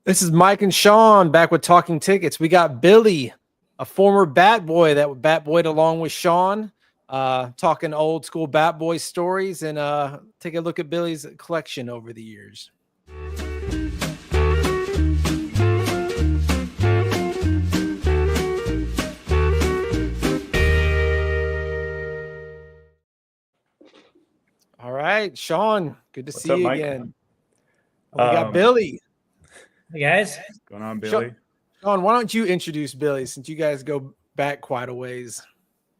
This is Mike and Shaun back with Talking Tickets. We got Billy, a former Bat Boy that Bat Boyed along with Shaun, talking old school Bat Boy stories and take a look at Billy's collection over the years. All right, Shaun, good to see you Mike? again. We got Billy. Hey guys, what's going on, Billy? Shaun, why don't you introduce Billy since you guys go back quite a ways?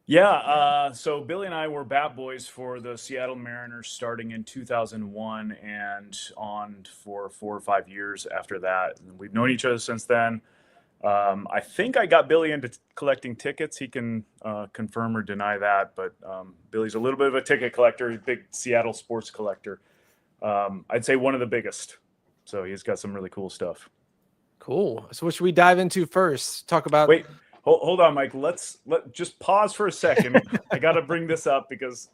Yeah, so Billy and I were Bat Boys for the Seattle Mariners starting in 2001 and on for 4 or 5 years after that. And we've known each other since then. I think I got Billy into collecting tickets. He can confirm or deny that, but Billy's a little bit of a ticket collector. He's a big Seattle sports collector. I'd say one of the biggest. So he's got some really cool stuff. Cool. So what should we dive into first? Talk about. Wait, hold on, Mike. Let just pause for a second. I got to bring this up because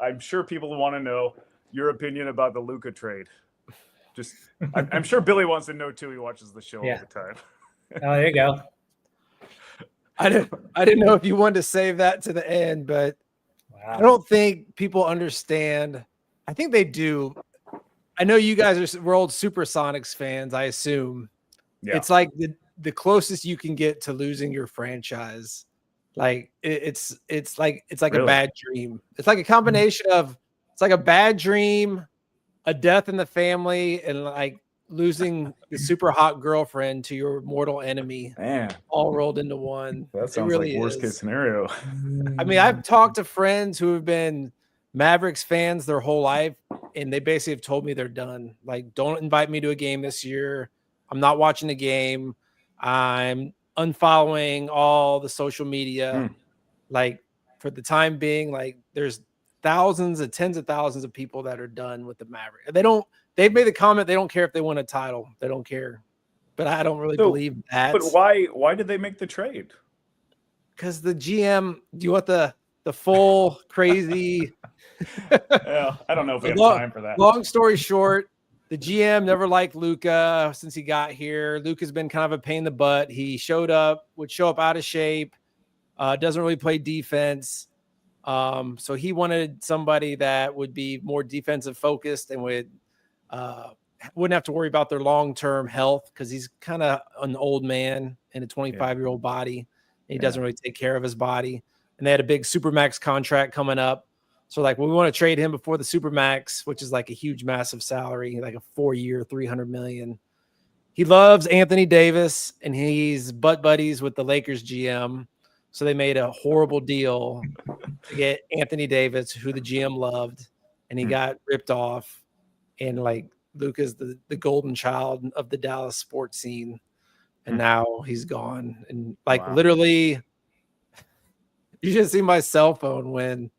I'm sure people want to know your opinion about the Luka trade. I'm sure Billy wants to know too. He watches the show all the time. Oh, there you go. I didn't know if you wanted to save that to the end, but wow. I don't think people understand. I think they do. I know you guys we're old Supersonics fans, I assume. Yeah. It's like the closest you can get to losing your franchise. Like it's like really? A bad dream. It's like a combination of it's like a bad dream, a death in the family, and like losing the super hot girlfriend to your mortal enemy. Man, all rolled into one. That sounds really like worst case scenario. I mean, I've talked to friends who have been Mavericks fans their whole life, and they basically have told me they're done. Like, don't invite me to a game this year. I'm not watching the game. I'm unfollowing all the social media. Like, for the time being, like, there's tens of thousands of people that are done with the Mavericks. They've made the comment they don't care if they win a title. They don't care. But I don't really believe that. But why did they make the trade? Because the GM, do you want the full crazy? Yeah, I don't know if we have time for that. Long story short, the GM never liked Luka since he got here. Luka's been kind of a pain in the butt. He would show up out of shape, doesn't really play defense. So he wanted somebody that would be more defensive focused and wouldn't have to worry about their long-term health because he's kind of an old man in a 25-year-old body. And he doesn't really take care of his body. And they had a big Supermax contract coming up. So like, we want to trade him before the Supermax, which is like a huge, massive salary, like a 4-year, $300 million. He loves Anthony Davis, and he's butt buddies with the Lakers GM. So they made a horrible deal to get Anthony Davis, who the GM loved, and he got ripped off. And like, Luka's the golden child of the Dallas sports scene, and now he's gone. And like, literally, you should see my cell phone when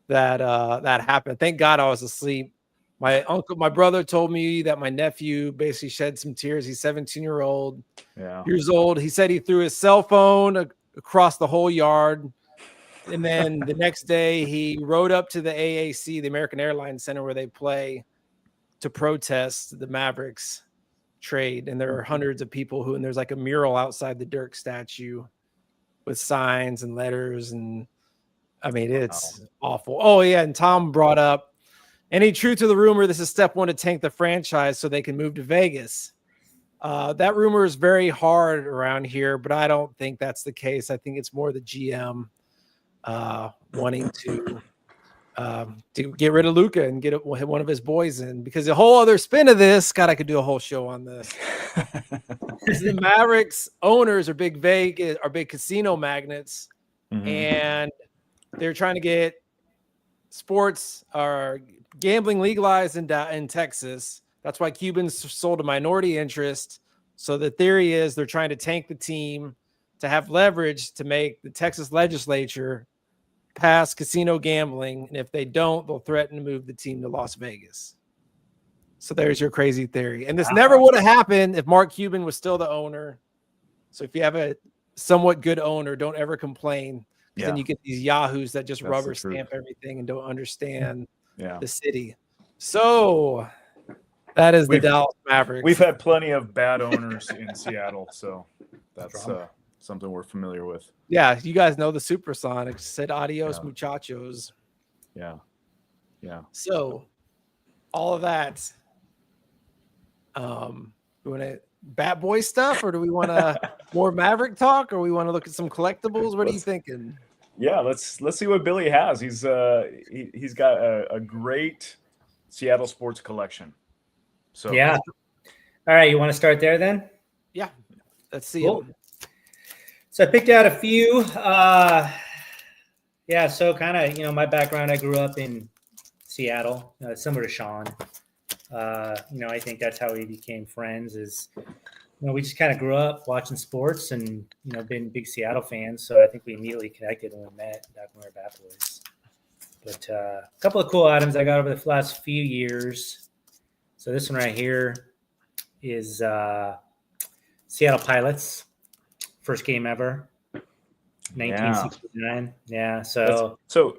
that happened. Thank God I was asleep. My brother told me that my nephew basically shed some tears. He's 17-years-old. He said he threw his cell phone across the whole yard. And then the next day he rode up to the AAC, the American Airlines Center where they play, to protest the Mavericks trade. And there are hundreds of people and there's like a mural outside the Dirk statue with signs and letters. And I mean, it's awful. Oh yeah. And Tom brought up, any truth to the rumor, this is step one to tank the franchise so they can move to Vegas. That rumor is very hard around here, but I don't think that's the case. I think it's more the GM wanting to get rid of Luka and get one of his boys in, because the whole other spin of this, God, I could do a whole show on this. The Mavericks owners are big casino magnates, and they're trying to get sports or gambling legalized in Texas. That's why Cubans sold a minority interest. So the theory is they're trying to tank the team to have leverage to make the Texas legislature pass casino gambling. And if they don't, they'll threaten to move the team to Las Vegas. So there's your crazy theory. And this never would have happened if Mark Cuban was still the owner. So if you have a somewhat good owner, don't ever complain. Then you get these yahoos that just rubber stamp everything and don't understand the city. So That is the Dallas Mavericks. We've had plenty of bad owners in Seattle, so that's something we're familiar with. Yeah, you guys know the Supersonics. Said adios, muchachos. Yeah. So, all of that. We want to Bat Boy stuff, or do we want to more Maverick talk, or we want to look at some collectibles? What are you thinking? Yeah, let's see what Billy has. He's got a great Seattle sports collection. So yeah. All right, you want to start there then? Yeah, let's see. Cool. So I picked out a few. So kind of, my background, I grew up in Seattle, similar to Shaun. I think that's how we became friends is, we just kind of grew up watching sports and, been big Seattle fans. So I think we immediately connected when we met back when we were Bat Boys. But a couple of cool items I got over the last few years. So this one right here is Seattle Pilots, first game ever, 1969. Yeah. So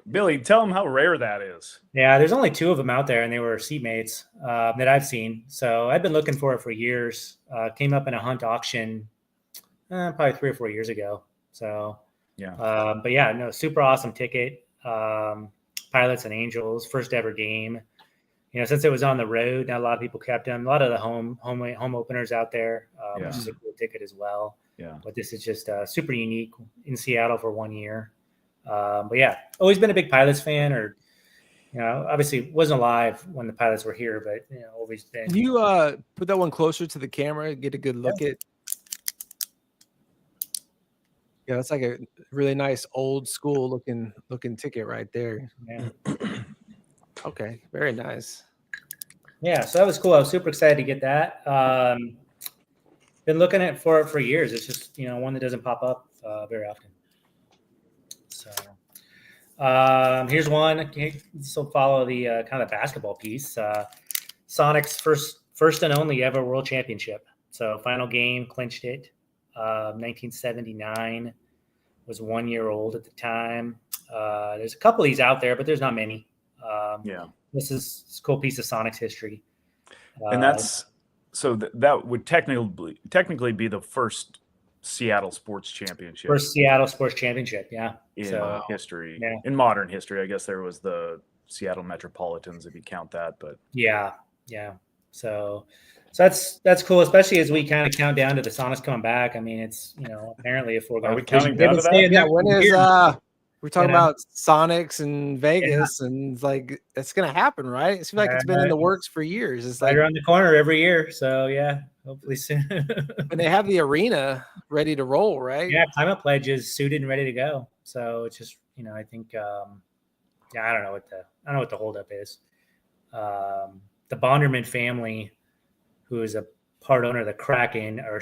Billy, tell them how rare that is. Yeah, there's only 2 of them out there, and they were seatmates that I've seen. So I've been looking for it for years. Came up in a hunt auction probably 3 or 4 years ago. So yeah. Super awesome ticket. Pilots and Angels, first ever game. Since it was on the road, not a lot of people kept them. A lot of the home openers out there, which is a cool ticket as well. Yeah. But this is just super unique in Seattle for 1 year. But yeah, always been a big Pilots fan, or obviously wasn't alive when the Pilots were here, but always been. Can you put that one closer to the camera, get a good look at? Yeah, it's like a really nice old school looking ticket right there. Yeah. Okay, very nice. Yeah, so that was cool. I was super excited to get that. Been looking for it for years. It's just one that doesn't pop up very often. So here's one. This will follow the kind of basketball piece. Sonic's first and only ever World Championship. So final game, clinched it. 1979, was 1 year old at the time. There's a couple of these out there, but there's not many. This is a cool piece of Sonic's history. And that's that would technically be the first Seattle sports championship. First Seattle sports championship, yeah. In history. Yeah. In modern history, I guess there was the Seattle Metropolitans, if you count that, but yeah. So that's cool, especially as we kind of count down to the Sonics coming back. I mean, it's apparently a foregone. Are we counting down to that? Yeah, when is we're talking about Sonics and Vegas, and it's like it's gonna happen, right? It seems like it's been in the works for years. It's like right around the corner every year. So yeah, hopefully soon. And they have the arena ready to roll, right? Yeah, Climate Pledge is suited and ready to go. So it's just I think I don't know what the holdup is. The Bonderman family, who is a part owner of the Kraken, are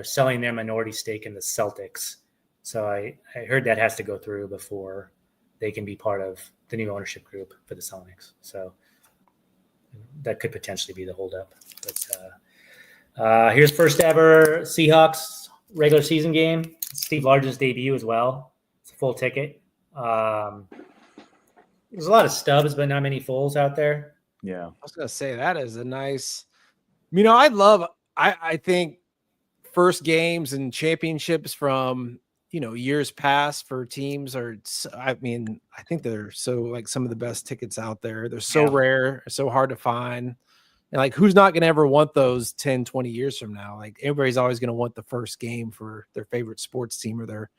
selling their minority stake in the Celtics. So I heard that has to go through before they can be part of the new ownership group for the Sonics. So that could potentially be the holdup. But here's first ever Seahawks regular season game. Steve Largen's debut as well. It's a full ticket. There's a lot of stubs, but not many fulls out there. Yeah. I was gonna say that is a nice. I think first games and championships from years past for teams I think they're so like some of the best tickets out there. They're so rare, so hard to find. And like, who's not going to ever want those 10, 20 years from now? Like everybody's always going to want the first game for their favorite sports team or their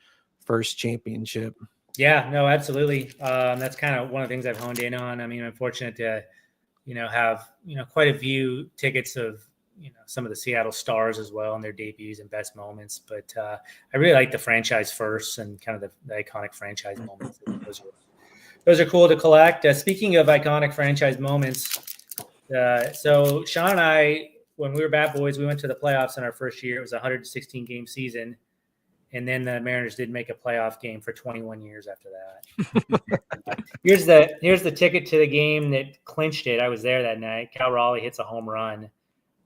first championship. Yeah, no, absolutely. That's kind of one of the things I've honed in on. I mean, I'm fortunate to, have, quite a few tickets of, some of the Seattle stars as well and their debuts and best moments. But I really like the franchise first and kind of the iconic franchise moments. Those are cool to collect. Speaking of iconic franchise moments, so Shaun and I, when we were Bat Boys, we went to the playoffs in our first year. It was a 116 game season. And then the Mariners did make a playoff game for 21 years after that. Here's the ticket to the game that clinched it. I was there that night. Cal Raleigh hits a home run.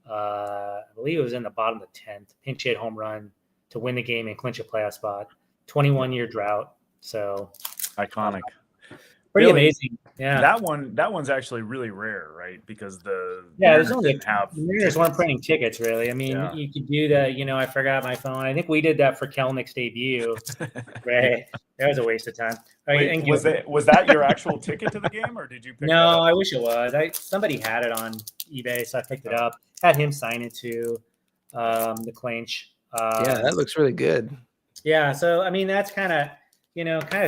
I believe it was in the bottom of the 10th. Pinch hit home run to win the game and clinch a playoff spot. 21-year drought. So iconic. Pretty amazing. Yeah. That one's actually really rare, right? Because the There's Mariners only didn't have the Mariners weren't printing tickets really. I mean, Yeah. you could do that. I forgot my phone. I think we did that for Kelnick's debut. Right. That was a waste of time. Wait, was that your actual ticket to the game, or did you pick that No, up? I wish it was. Somebody had it on eBay, so I picked it up. Had him sign it too. The clinch. Yeah, that looks really good. Yeah, so I mean that's kind of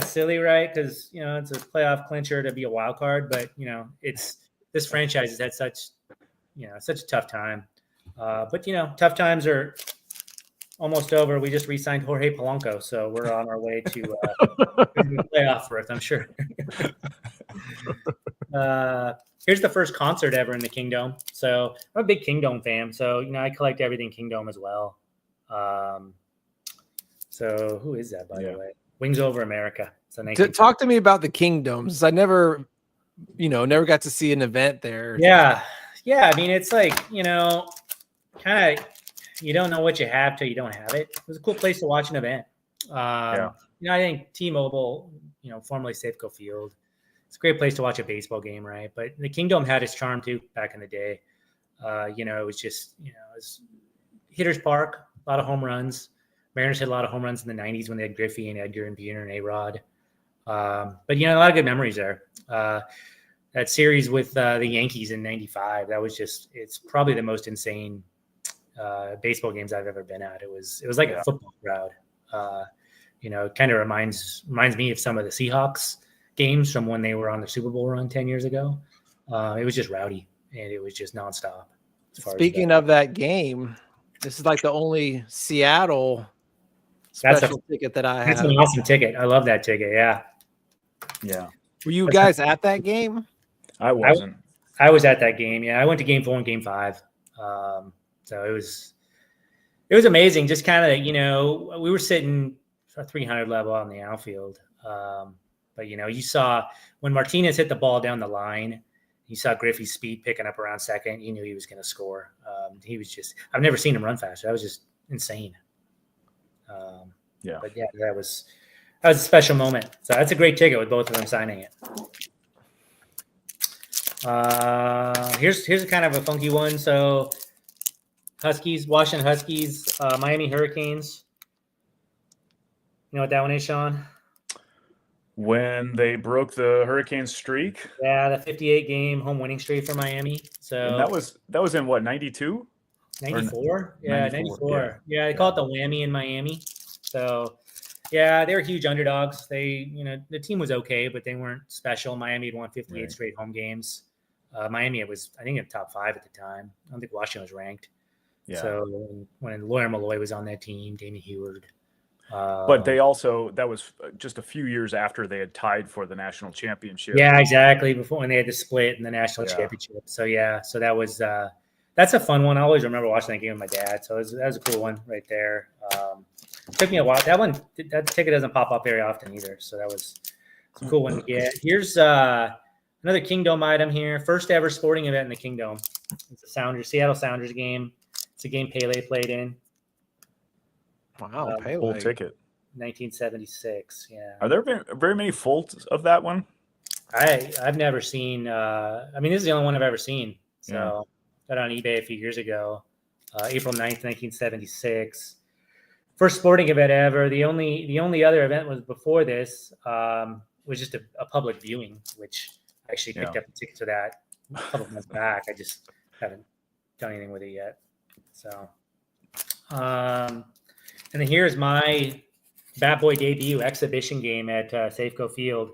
silly, right? Because it's a playoff clincher to be a wild card, but it's this franchise has had such a tough time. But tough times are almost over. We just re-signed Jorge Polanco, so we're on our way to playoff berth, I'm sure. Here's the first concert ever in the Kingdome. So I'm a big Kingdome fan. So I collect everything Kingdome as well. So who is that, by the way? Wings Over America. So talk to me about the Kingdomes. I never got to see an event there. Yeah. I mean, it's like kind of you don't know what you have till you don't have it. It was a cool place to watch an event. I think T-Mobile, formerly Safeco Field, it's a great place to watch a baseball game, right? But the Kingdome had its charm too back in the day. It was just, it was Hitter's Park, a lot of home runs. Mariners had a lot of home runs in the 90s when they had Griffey and Edgar and Buhner and Arod. But, a lot of good memories there. That series with the Yankees in 95, it's probably the most insane baseball games I've ever been at. It was like a football crowd. It kind of reminds me of some of the Seahawks games from when they were on the Super Bowl run 10 years ago. It was just rowdy and it was just nonstop. Speaking of that game, this is like the only Seattle special ticket that I have. That's an awesome ticket. I love that ticket. Yeah. Yeah. Were you guys at that game? I wasn't. I was at that game. Yeah. I went to game 4 and game 5. So it was amazing. Just kind of, we were sitting 300 level on the outfield. But you saw when Martinez hit the ball down the line, you saw Griffey's speed picking up around second. You knew he was going to score. He was I've never seen him run faster. That was just insane. But that was a special moment. So that's a great ticket with both of them signing it. Here's kind of a funky one. So Washington Huskies, Miami Hurricanes. You know what that one is, Shaun? When they broke the Hurricane streak. Yeah, the 58-game home winning streak for Miami. So and that was in what, 92? 94? Yeah, 94. Yeah, they call it the whammy in Miami. So yeah, they were huge underdogs. They, the team was okay, but they weren't special. Miami had won 58 straight home games. Miami was, I think, in the top 5 at the time. I don't think Washington was ranked. Yeah. So when Lawyer Malloy was on that team, Damon Heward. But they also, that was just a few years after they had tied for the national championship. Yeah, exactly. Before when they had to split in the national championship. So so that was that's a fun one. I always remember watching that game with my dad. So that was a cool one right there. Took me a while. That ticket doesn't pop up very often either. So that was a cool one to get. Here's another Kingdome item here. First ever sporting event in the Kingdome. It's a Seattle Sounders game. It's a game Pele played in. Wow, full ticket. 1976. Yeah. Are there very many fulls of that one? I've never seen. This is the only one I've ever seen. So got on eBay a few years ago, April 9th, 1976. First sporting event ever. The only other event was before this. Was just a public viewing, which I actually picked up the tickets for that a couple of months back. I just haven't done anything with it yet. So. And then here's my Bat Boy debut exhibition game at Safeco Field.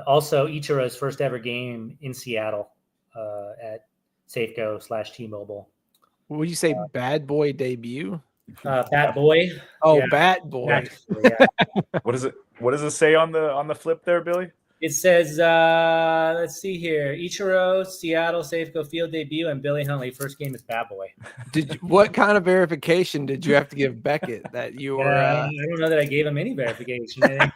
Also, Ichiro's first ever game in Seattle at Safeco/T-Mobile. What would you say, Bad Boy debut? Bat Boy. Oh, yeah. Bat Boy. Yeah. What does it say on the flip there, Billy? It says, let's see here. Ichiro, Seattle, Safeco Field debut, and Billy Huntley, first game as Bat Boy. What kind of verification did you have to give Beckett that you were? I don't know that I gave him any verification. Beckett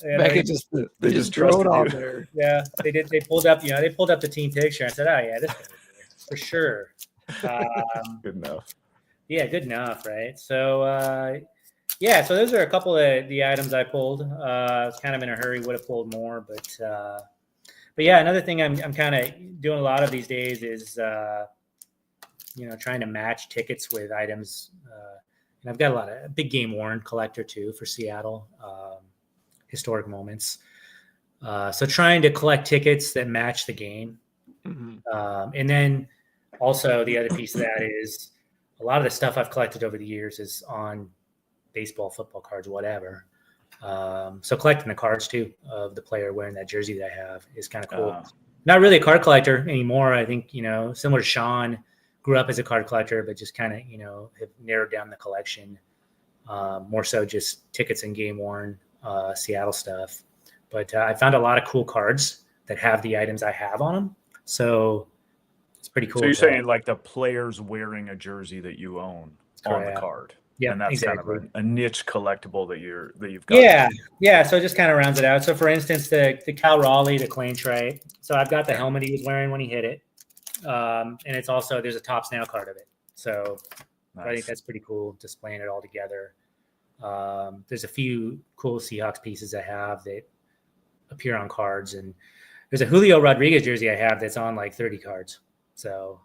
they just threw it on there. Yeah, they did. They pulled up, they pulled up the team picture and said, "Oh yeah, this for sure." Good enough. Yeah, good enough, right? So, Yeah, so those are a couple of the items I pulled. I was kind of in a hurry, would have pulled more, but yeah, another thing I'm kind of doing a lot of these days is trying to match tickets with items. And I've got a lot of big game worn collector too for Seattle, historic moments. So trying to collect tickets that match the game. Mm-hmm. And then also the other piece of that is a lot of the stuff I've collected over the years is on baseball, football cards, whatever. So collecting the cards too of the player wearing that jersey that I have is kind of cool. Not really a card collector anymore. I think, similar to Shaun, grew up as a card collector, but just kind of, have narrowed down the collection. More so just tickets and game worn Seattle stuff. But I found a lot of cool cards that have the items I have on them. So it's pretty cool. So you're saying like the players wearing a jersey that you own on the card. Yeah, and that's exactly. kind of a niche collectible that you've got. Yeah. So it just kind of rounds it out. So for instance, the Cal Raleigh, the Clanch, right? So I've got the helmet he was wearing when he hit it. And it's also, there's a top snail card of it. So nice. I think that's pretty cool, displaying it all together. There's a few cool Seahawks pieces I have that appear on cards, and there's a Julio Rodriguez jersey I have that's on like 30 cards. So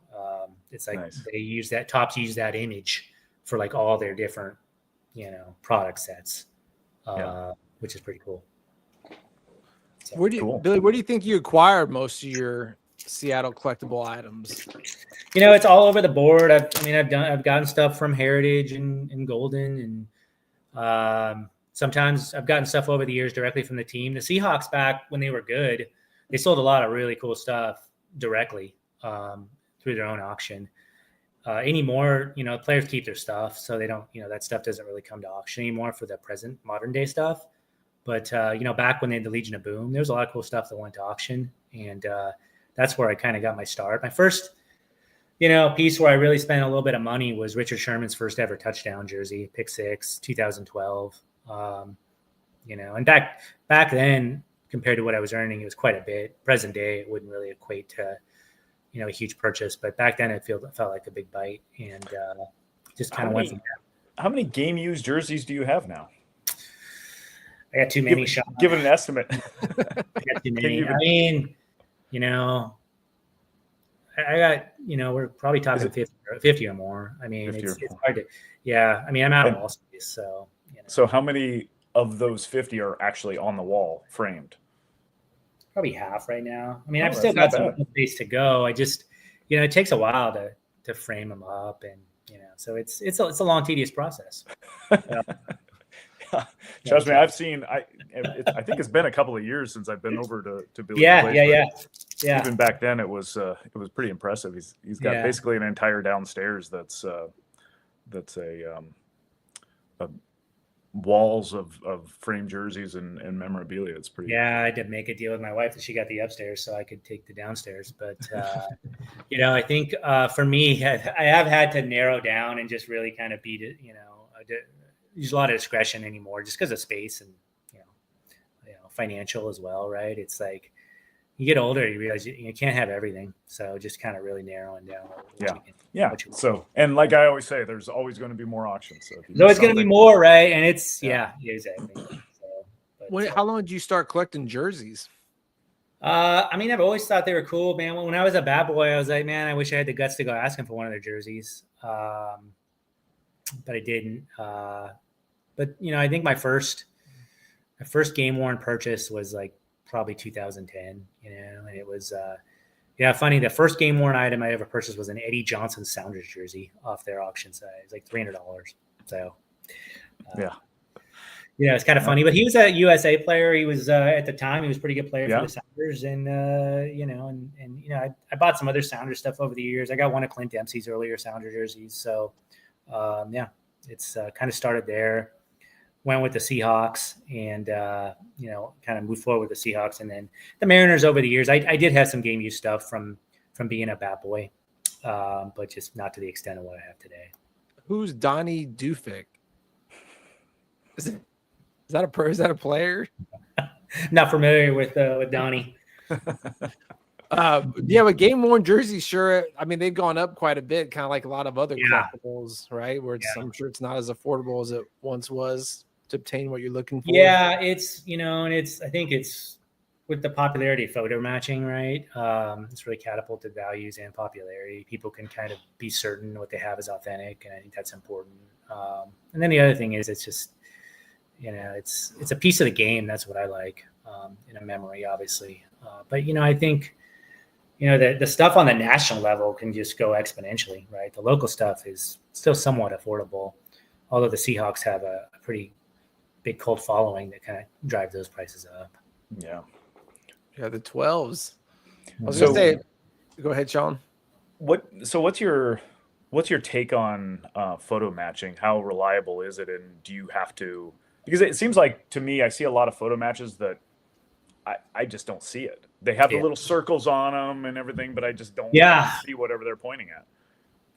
it's like nice. They use that, Topps use that image for like all their different, product sets, which is pretty cool. So, Billy, where do you think you acquired most of your Seattle collectible items? It's all over the board. I've gotten stuff from Heritage and Golden, and sometimes I've gotten stuff over the years directly from the team. The Seahawks, back when they were good, they sold a lot of really cool stuff directly through their own auction. Anymore, players keep their stuff, so they don't, that stuff doesn't really come to auction anymore for the present modern day stuff. But back when they had the Legion of Boom, there was a lot of cool stuff that went to auction, and that's where I kind of got my start. My first, piece where I really spent a little bit of money was Richard Sherman's first ever touchdown jersey, pick 6, 2012. And back then, compared to what I was earning, it was quite a bit. Present day, it wouldn't really equate to, a huge purchase, but back then it felt like a big bite, and just kind of went from there. How many game used jerseys do you have now? I got too many. Shaun. Give it an estimate. I got too many. I mean, I got, we're probably talking 50 or more. I mean, it's hard to, I'm out of wall space. So, So how many of those 50 are actually on the wall framed? Probably half right now. I mean, I've still got some space to go. I just, it takes a while to frame them up, and, so it's a long, tedious process. Trust me, I've seen. I think it's been a couple of years since I've been over to Billy's place. Yeah. Even back then, it was pretty impressive. He's got basically an entire downstairs that's a walls of framed jerseys and memorabilia. It's pretty. Yeah, I did make a deal with my wife that she got the upstairs, so I could take the downstairs. But I think for me, I have had to narrow down and just really kind of beat it. Use a lot of discretion anymore, just because of space and financial as well, right? It's like you get older, you realize you can't have everything, so just kind of really narrowing down. So, and like I always say, there's always going to be more auctions. So there's always going to be more, right? And it's exactly. So, how long did you start collecting jerseys? I've always thought they were cool, man. When I was a bad boy, I was like, man, I wish I had the guts to go asking for one of their jerseys, but I didn't. But I think my first game worn purchase was like probably 2010, and it was funny. The first game worn item I ever purchased was an Eddie Johnson Sounders jersey off their auction site. It was like $300. So it's kind of funny. But he was a USA player. He was at the time he was a pretty good player for the Sounders, and I bought some other Sounders stuff over the years. I got one of Clint Dempsey's earlier Sounder jerseys. So it's kind of started there. Went with the Seahawks, and kind of moved forward with the Seahawks, and then the Mariners over the years. I did have some game use stuff from being a bat boy, but just not to the extent of what I have today. Who's Donnie Dufik? Is that a player? Not familiar with Donnie. Yeah, but game worn jerseys, sure. I mean, they've gone up quite a bit, kind of like a lot of other collectibles, right? Where it's, I'm sure it's not as affordable as it once was to obtain what you're looking for. Yeah, it's, and I think it's with the popularity of photo matching, right? It's really catapulted values and popularity. People can kind of be certain what they have is authentic, and I think that's important. And then the other thing is, it's just, it's a piece of the game. That's what I like, in a memory, obviously. But I think, the stuff on the national level can just go exponentially, right? The local stuff is still somewhat affordable, although the Seahawks have a pretty big cult following that kind of drive those prices up. Yeah. Yeah, the 12s. I was gonna say, go ahead, Shaun. What's your take on photo matching? How reliable is it, and do you have to? Because it seems like to me, I see a lot of photo matches that I just don't see it. They have the little circles on them and everything, but I just don't see whatever they're pointing at.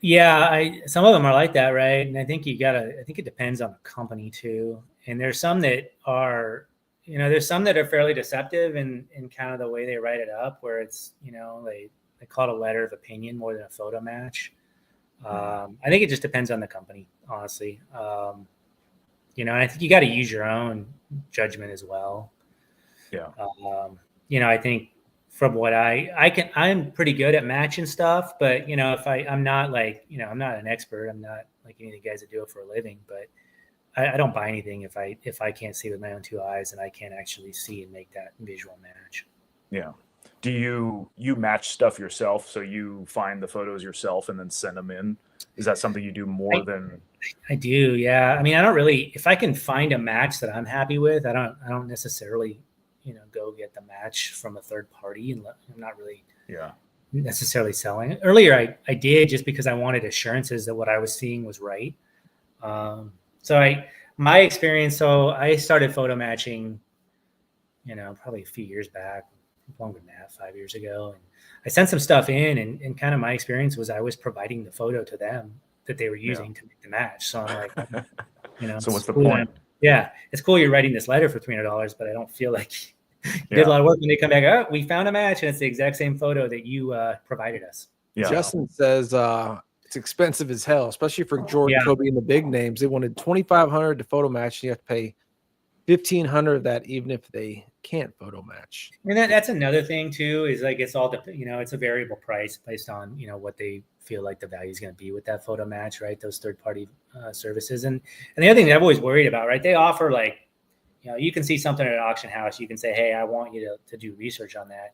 Yeah, some of them are like that, right? And I think I think it depends on the company too. And there's some that are, there's some that are fairly deceptive in kind of the way they write it up, where it's, they call it a letter of opinion more than a photo match. I think it just depends on the company, honestly. And I think you got to use your own judgment as well. Yeah. I think from what I'm pretty good at matching stuff, but if I'm not like, I'm not an expert. I'm not like any of the guys that do it for a living, but I don't buy anything if I can't see with my own two eyes and I can't actually see and make that visual match. Yeah. Do you match stuff yourself? So you find the photos yourself and then send them in? Is that something you do more than? I do. Yeah. I mean, I don't really, if I can find a match that I'm happy with, I don't necessarily, go get the match from a third party, and I'm not really necessarily selling it. Earlier, I did, just because I wanted assurances that what I was seeing was right. My experience, so I started photo matching, probably a few years back, longer than that, 5 years ago. And I sent some stuff in, and kind of my experience was I was providing the photo to them that they were using to make the match. So I'm like, so what's the point? Yeah, it's cool you're writing this letter for $300, but I don't feel like you did a lot of work when they come back. Oh, we found a match, and it's the exact same photo that you provided us. Yeah. Justin says it's expensive as hell, especially for Jordan, Kobe, and the big names. They wanted $2,500 to photo match, and you have to pay $1,500 of that, even if they can't photo match. And that's another thing too, is like, it's all it's a variable price based on what they feel like the value is going to be with that photo match, right? Those third party services, and the other thing that I've always worried about, right? They offer, like, you can see something at an auction house, you can say, hey, I want you to do research on that.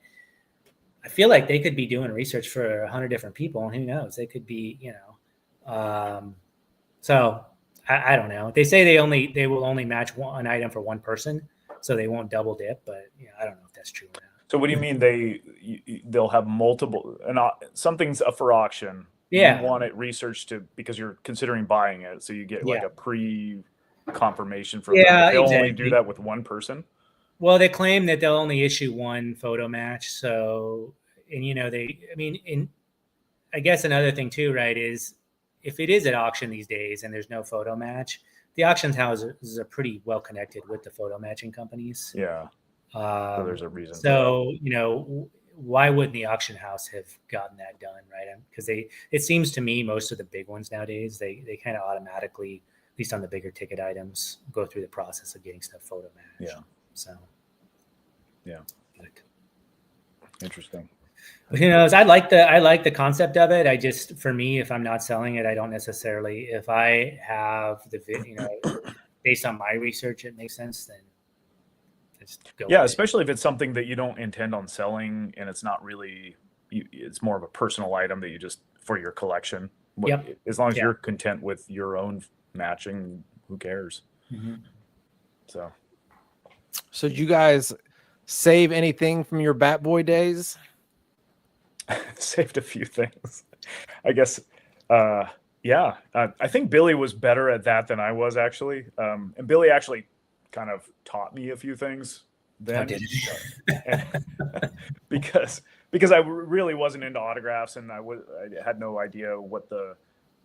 I feel like they could be doing research for 100 different people, and who knows? They could be, so I don't know. They say they will only match an item for one person, so they won't double dip. But I don't know if that's true or not. So what do you mean they'll have multiple, and something's up for auction? Yeah, you want it researched because you're considering buying it, so you get like a pre-confirmation from them. They'll only do that with one person. Well, they claim that they'll only issue one photo match. So, and I guess another thing too, right, is if it is at auction these days and there's no photo match, the auction houses are pretty well connected with the photo matching companies. Yeah. So there's a reason. So, why wouldn't the auction house have gotten that done, right? Because it seems to me most of the big ones nowadays, they kind of automatically, at least on the bigger ticket items, go through the process of getting stuff photo matched. Yeah. So, yeah. Interesting. But who knows? I like the concept of it. I just, for me, if I'm not selling it, I don't necessarily, if I have based on my research, it makes sense, then just go. Yeah, especially if it's something that you don't intend on selling, and it's not really, it's more of a personal item that you just, for your collection. As long as you're content with your own matching, who cares? Mm-hmm. So did you guys save anything from your Bat Boy days? Saved a few things, I guess. I think Billy was better at that than I was, actually. And Billy actually kind of taught me a few things then. because I really wasn't into autographs, and I had no idea what the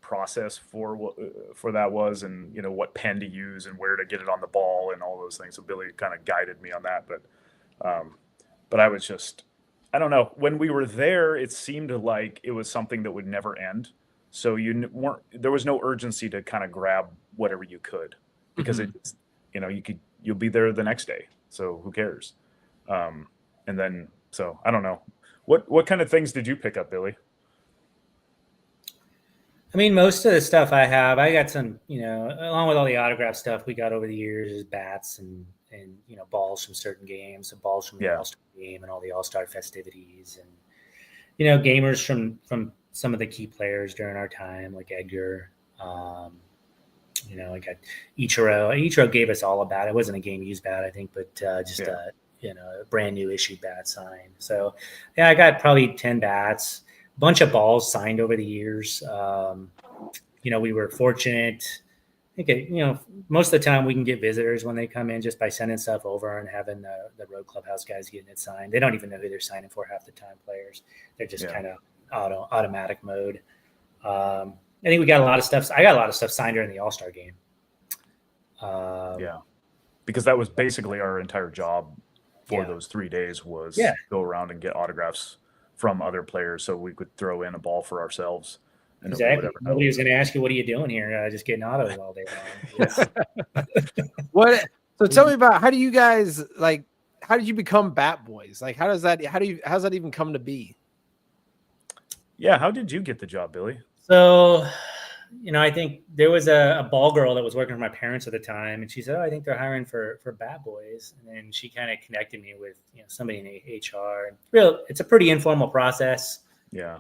process for that was, and what pen to use and where to get it on the ball and all those things. So Billy kind of guided me on that, but I was just I don't know. When we were there, it seemed like it was something that would never end. So there was no urgency to kind of grab whatever you could because it's, you'll be there the next day. So who cares? And then, so I don't know. What kind of things did you pick up, Billy? I mean, most of the stuff I got some, along with all the autograph stuff we got over the years is bats and balls from certain games, and balls from the All-Star game and all the All-Star festivities, and gamers from some of the key players during our time, like Edgar. I got Ichiro. Ichiro gave us all a bat. It wasn't a game used bat, I think, but just a brand new issued bat signed. So yeah, I got probably 10 bats, a bunch of balls signed over the years. We were fortunate. I think most of the time we can get visitors when they come in just by sending stuff over and having the road clubhouse guys getting it signed. They don't even know who they're signing for half the time. Players, they're just kind of automatic mode. I think we got a lot of stuff. I got a lot of stuff signed during the All-Star game. Because that was basically our entire job for those 3 days was go around and get autographs from other players so we could throw in a ball for ourselves. And exactly. Nobody was going to ask you, what are you doing here? Just getting autos all day long. So tell me about, how do you guys, how did you become Bat Boys? Like, how's that even come to be? Yeah. How did you get the job, Billy? So, I think there was a ball girl that was working for my parents at the time, and she said, "Oh, I think they're hiring for Bat Boys." And then she kind of connected me with somebody in HR. It's a pretty informal process. Yeah.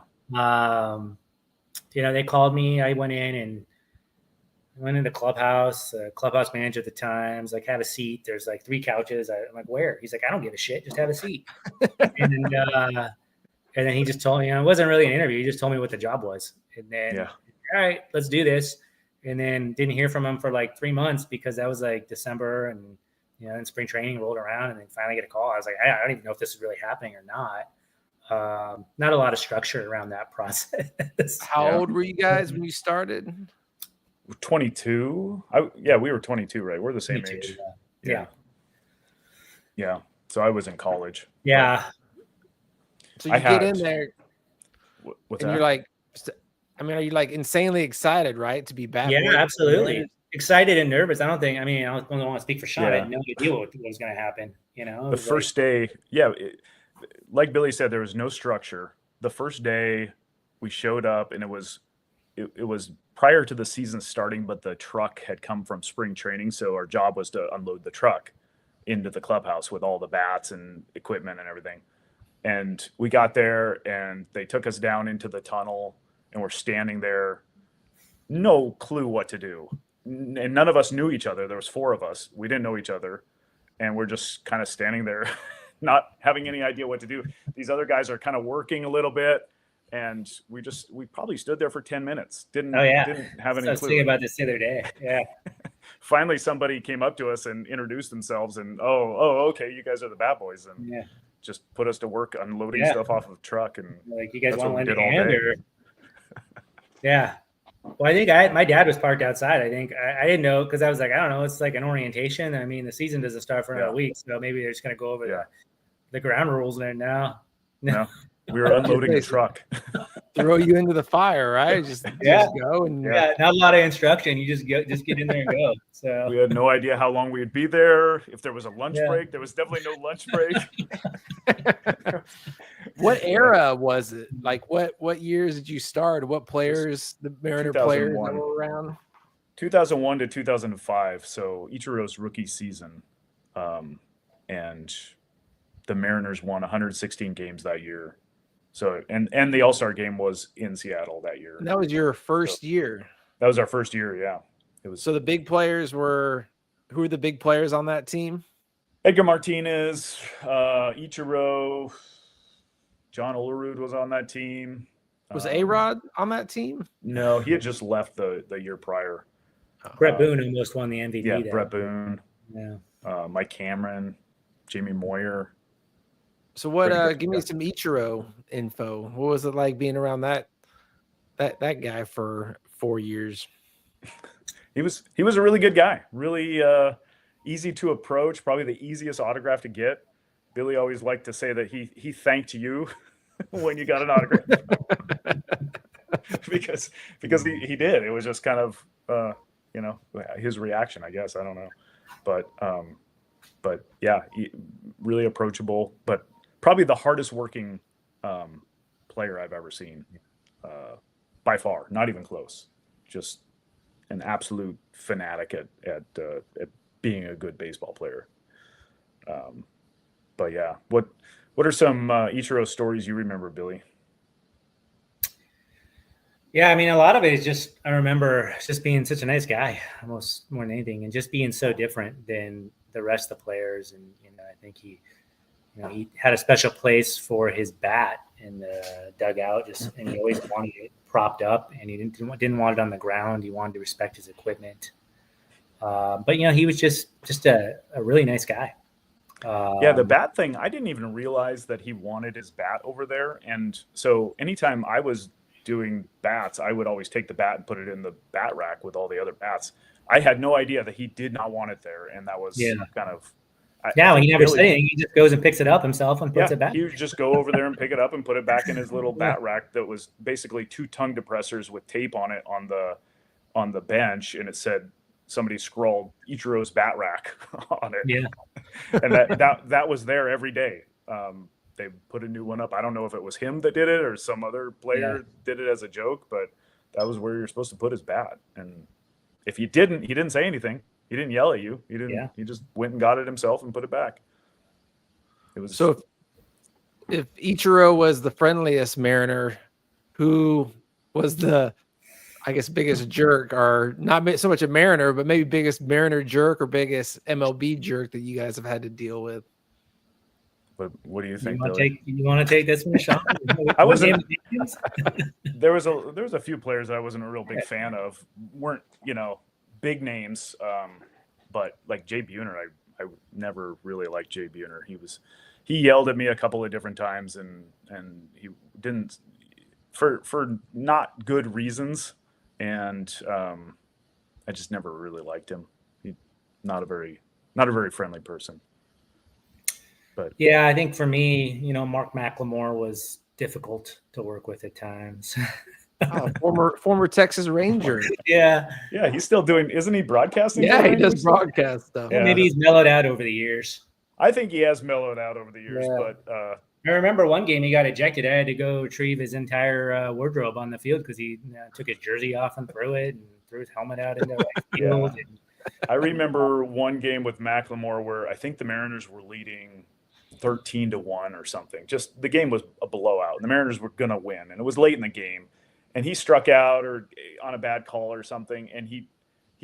They called me. I went in and went into clubhouse. Clubhouse manager at the time was like, "Have a seat." There's like 3 couches. I'm like, "Where?" He's like, "I don't give a shit. Just have a seat." And then he just told me, it wasn't really an interview. He just told me what the job was. And then, all right, let's do this. And then didn't hear from him for like 3 months because that was like December, and, and spring training rolled around, and then finally get a call. I was like, I don't even know if this is really happening or not. Not a lot of structure around that process. How old were you guys when you started? 22. We were 22, right? We're the same age. Yeah. So I was in college. Yeah. So you get in there, and you're like, are you like insanely excited, right, to be back? Yeah, absolutely. Excited and nervous. I don't want to speak for Shaun. I had no idea what was going to happen. The first day, like Billy said, there was no structure. The first day we showed up, and it was prior to the season starting, but the truck had come from spring training, so our job was to unload the truck into the clubhouse with all the bats and equipment and everything. And we got there, and they took us down into the tunnel, and we're standing there, no clue what to do. And none of us knew each other. There was 4 of us. We didn't know each other. And we're just kind of standing there, not having any idea what to do. These other guys are kind of working a little bit. And we probably stood there for 10 minutes. Didn't have any clue. I was thinking about this the other day. Yeah. Finally, somebody came up to us and introduced themselves, and, okay, you guys are the Bat Boys. And just put us to work unloading stuff off of the truck. And like, you guys want to lend a hand? Yeah. Well, I think my dad was parked outside. I think I didn't know, because I was like, I don't know. It's like an orientation. I mean, the season doesn't start for another week, so maybe they're just going to go over the ground rules there now. No, we were unloading the truck. Throw you into the fire, right? Just go and not a lot of instruction. You just get in there and go. So we had no idea how long we'd be there. If there was a lunch break, there was definitely no lunch break. What era was it? Like, what years did you start? What players, the Mariner players that were around? 2001 to 2005. So Ichiro's rookie season, and the Mariners won 116 games that year. So and the All-Star game was in Seattle that year. And that was your first year. That was our first year. Yeah, it was. So the big players who were the big players on that team? Edgar Martinez, Ichiro, John Olerud was on that team. Was Arod on that team? No, he had just left the year prior. Brett Boone almost won the MVP. Yeah, Brett Boone. Yeah. Mike Cameron, Jamie Moyer. So what? Give me some Ichiro info. What was it like being around that guy for 4 years? He was a really good guy. Really easy to approach. Probably the easiest autograph to get. Billy always liked to say that he thanked you when you got an autograph because he did. It was just kind of his reaction, I guess. I don't know, but yeah, really approachable, but probably the hardest working player I've ever seen, by far. Not even close. Just an absolute fanatic at being a good baseball player. But yeah, what are some Ichiro stories you remember, Billy? Yeah, I mean, a lot of it is just, I remember just being such a nice guy, almost more than anything, and just being so different than the rest of the players. And, I think he had a special place for his bat in the dugout, and he always wanted it propped up, and he didn't want it on the ground. He wanted to respect his equipment. But, he was just a really nice guy. Yeah, the bat thing, I didn't even realize that he wanted his bat over there. And so anytime I was doing bats, I would always take the bat and put it in the bat rack with all the other bats. I had no idea that he did not want it there, and that was kind of he never said anything. He just goes and picks it up himself and puts it back. He would just go over there and pick it up and put it back in his little bat rack that was basically 2 tongue depressors with tape on it on the bench, and it said, somebody scrawled Ichiro's bat rack on it. Yeah. And that was there every day. They put a new one up. I don't know if it was him that did it or some other player did it as a joke, but that was where you're supposed to put his bat. And if he didn't say anything. He didn't yell at you. He didn't. Yeah. He just went and got it himself and put it back. It was so. If Ichiro was the friendliest Mariner, who was the, I guess, biggest jerk, or not so much a Mariner, but maybe biggest Mariner jerk or biggest MLB jerk that you guys have had to deal with? But what do you think? You want to take this one, Shaun? I wasn't. There was a few players that I wasn't a real big fan of. Weren't big names, but like Jay Buhner, I never really liked Jay Buhner. He yelled at me a couple of different times, and he didn't for not good reasons, and I just never really liked him. He's not a very friendly person. But yeah, I think for me, Mark McLemore was difficult to work with at times. Former Texas Ranger. Yeah, he's still doing. Isn't he broadcasting? Yeah, he does broadcast stuff. Yeah. Maybe he's mellowed out over the years. I think he has mellowed out over the years, but I remember one game he got ejected. I had to go retrieve his entire wardrobe on the field because he took his jersey off and threw it, and threw his helmet out into the field. I remember one game with McLemore where I think the Mariners were leading 13-1 or something. Just the game was a blowout, and the Mariners were going to win, and it was late in the game. And he struck out or on a bad call or something, and he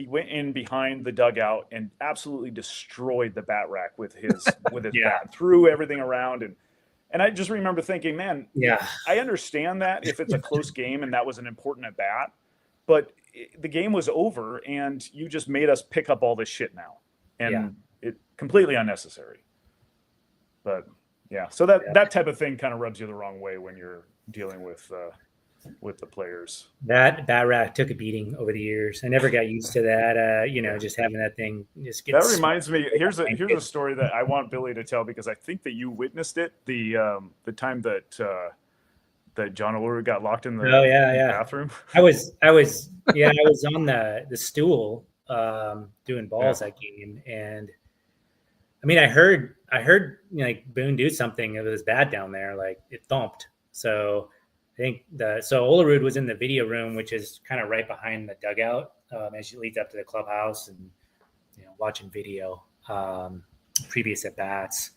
went in behind the dugout and absolutely destroyed the bat rack with his bat, threw everything around, and I just remember thinking, man, I understand that if it's a close game and that was an important at bat, but the game was over and you just made us pick up all this shit now, and it completely unnecessary. But so that type of thing kind of rubs you the wrong way when you're dealing with the players. That rack took a beating over the years. I never got used to that. Just having that thing just get. That reminds me. Here's a story that I want Billy to tell, because I think that you witnessed it. The time that John Olerud got locked in the bathroom. I was on the stool doing balls that game, and I mean I heard like Boone do something. It was bad down there, like it thumped. So I think Olerud was in the video room, which is kind of right behind the dugout as you lead up to the clubhouse, and watching video previous at bats,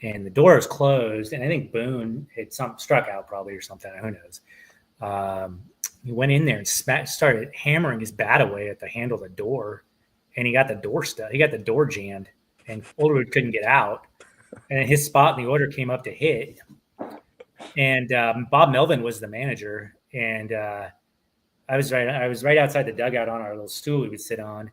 and the door is closed, and I think Boone had struck out probably or something. Who knows? He went in there and started hammering his bat away at the handle of the door, and he got the door stuck. He got the door jammed, and Olerud couldn't get out, and his spot in the order came up to hit. And Bob Melvin was the manager, and I was right outside the dugout on our little stool we would sit on.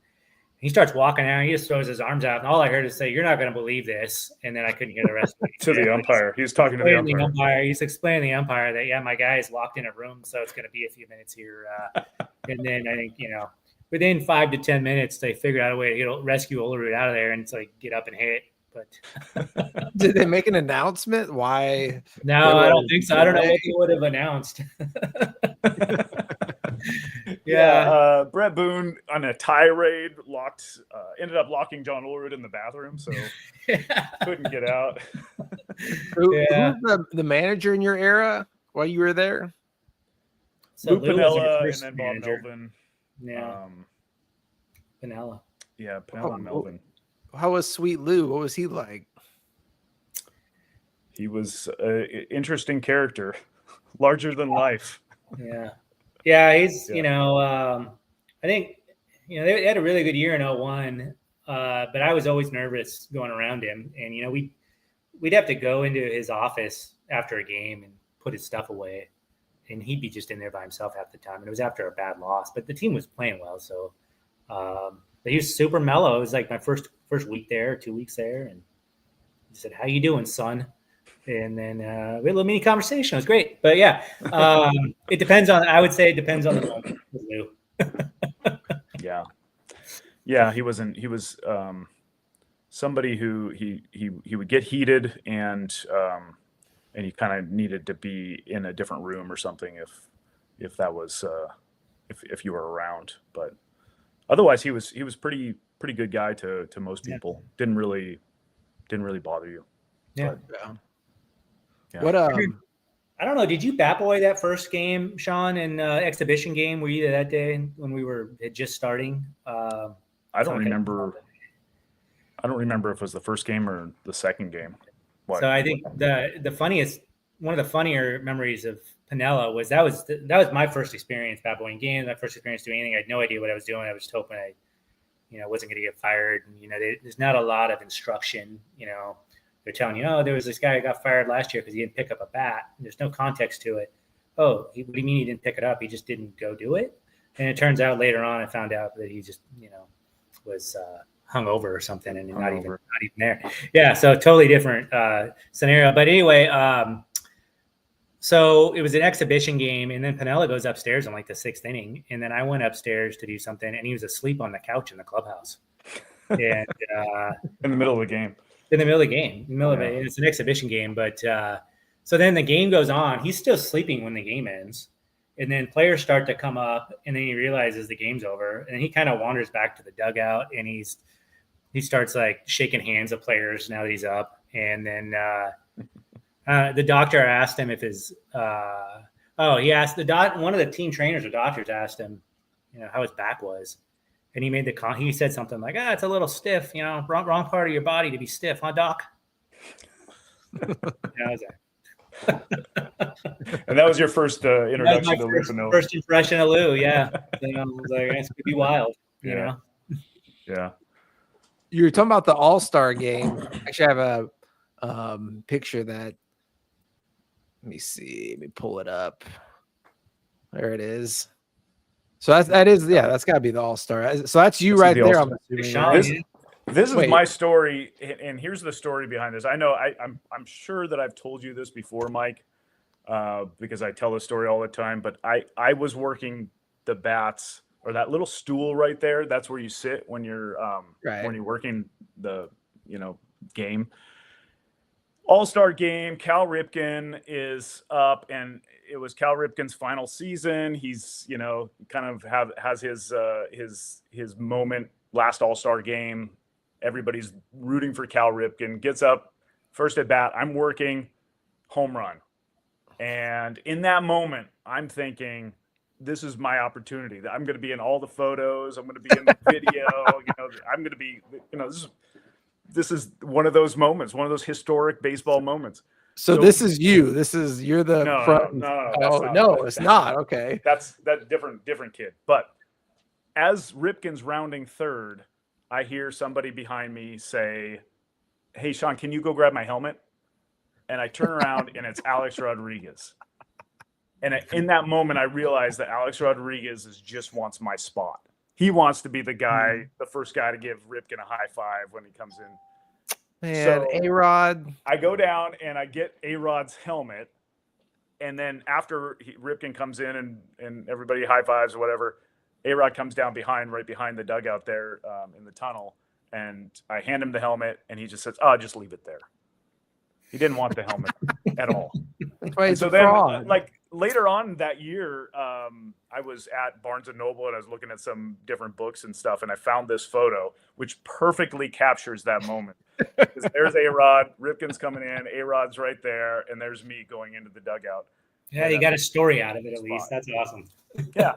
He starts walking out. He just throws his arms out, and all I heard is say, "You're not going to believe this." And then I couldn't hear the rest of it. To the umpire. He was talking to the umpire. He's explaining to the umpire that my guy is locked in a room, so it's going to be a few minutes here. And then I think within 5 to 10 minutes, they figured out a way to rescue Olerud out of there, and it's like get up and hit, But Did they make an announcement? Why? no, I don't think so. I don't know what they would have announced. Yeah. Brett Boone on a tirade ended up locking John Olerud in the bathroom, so couldn't get out. Who's the manager in your era while you were there? So Lou Pinella and then Bob Melvin. Yeah. Pinella. Yeah, Pinella and Melvin. How was Sweet Lou? What was he like? He was an interesting character, larger than life. Yeah. Yeah, he's, I think, they had a really good year in 01, but I was always nervous going around him. And, we'd have to go into his office after a game and put his stuff away. And he'd be just in there by himself half the time. And it was after a bad loss, but the team was playing well. So, but he was super mellow. It was like my first week there, 2 weeks there. And he said, "How you doing, son?" And then we had a little mini conversation. It was great. But yeah, I would say it depends on the moment with Lou. Yeah. He was somebody who he would get heated and he kind of needed to be in a different room or something if that was if you were around. But otherwise he was pretty good guy to most people. Didn't really bother you. Yeah. But, yeah. What I don't know. Did you bat boy that first game, Shaun, in exhibition game? Were you there that day when we were just starting? I don't remember. I don't remember if it was the first game or the second game. So I think one of the funnier memories of Pinella was that was my first experience bat boying games. My first experience doing anything. I had no idea what I was doing. I was just hoping I wasn't going to get fired. And, there's not a lot of instruction. They're telling you, oh, there was this guy who got fired last year because he didn't pick up a bat. And there's no context to it. Oh, what do you mean he didn't pick it up? He just didn't go do it. And it turns out later on, I found out that he just, was hungover or something and not even there. Yeah, so totally different scenario. But anyway, so it was an exhibition game, and then Pinella goes upstairs in like the 6th inning, and then I went upstairs to do something, and he was asleep on the couch in the clubhouse. And in the middle of the game. In the middle of the game, it's an exhibition game, but so then the game goes on. He's still sleeping when the game ends, and then players start to come up, and then he realizes the game's over, and he kind of wanders back to the dugout, and he starts like shaking hands of players now that he's up, and then the doctor asked him if his he asked one of the team trainers or doctors asked him, how his back was. And he made he said something like, it's a little stiff, wrong part of your body to be stiff, huh, doc? And that was your first introduction to Lou. First impression of Lou, yeah. And I was like, it's going to be wild, you know? Yeah. You were talking about the All-Star game. Actually, I have a picture that, let me see, let me pull it up. There it is. So that's got to be the All-Star. So that's you right there. I'm assuming. This is my story, and here's the story behind this. I know I'm sure that I've told you this before, Mike, because I tell this story all the time. But I was working the bats, or that little stool right there. That's where you sit when you're when you're working the game. All-Star game. Cal Ripken is up, and it was Cal Ripken's final season. He's kind of has his moment, last All-Star game. Everybody's rooting for Cal Ripken. Gets up, first at bat. I'm working, home run, and in that moment, I'm thinking, this is my opportunity. I'm going to be in all the photos. I'm going to be in the video. I'm going to be. This is one of those moments, one of those historic baseball moments. So this is you. You're the front. No, it's not. Okay. That's different kid. But as Ripken's rounding third, I hear somebody behind me say, "Hey, Shaun, can you go grab my helmet?" And I turn around and it's Alex Rodriguez. And in that moment, I realized that Alex Rodriguez just wants my spot. He wants to be the guy, the first guy to give Ripken a high five when he comes in. Man, so Arod. I go down and I get Arod's helmet. And then after Ripken comes in and everybody high fives or whatever, Arod comes down right behind the dugout there in the tunnel. And I hand him the helmet, and he just says, "Oh, just leave it there." He didn't want the helmet at all. That's why he's So a then, fraud. like later on that year, I was at Barnes and Noble and I was looking at some different books and stuff, and I found this photo which perfectly captures that moment. There's Arod, Ripken's coming in, Arod's right there, and there's me going into the dugout. Yeah, you got a story out of it at least. That's awesome. Yeah,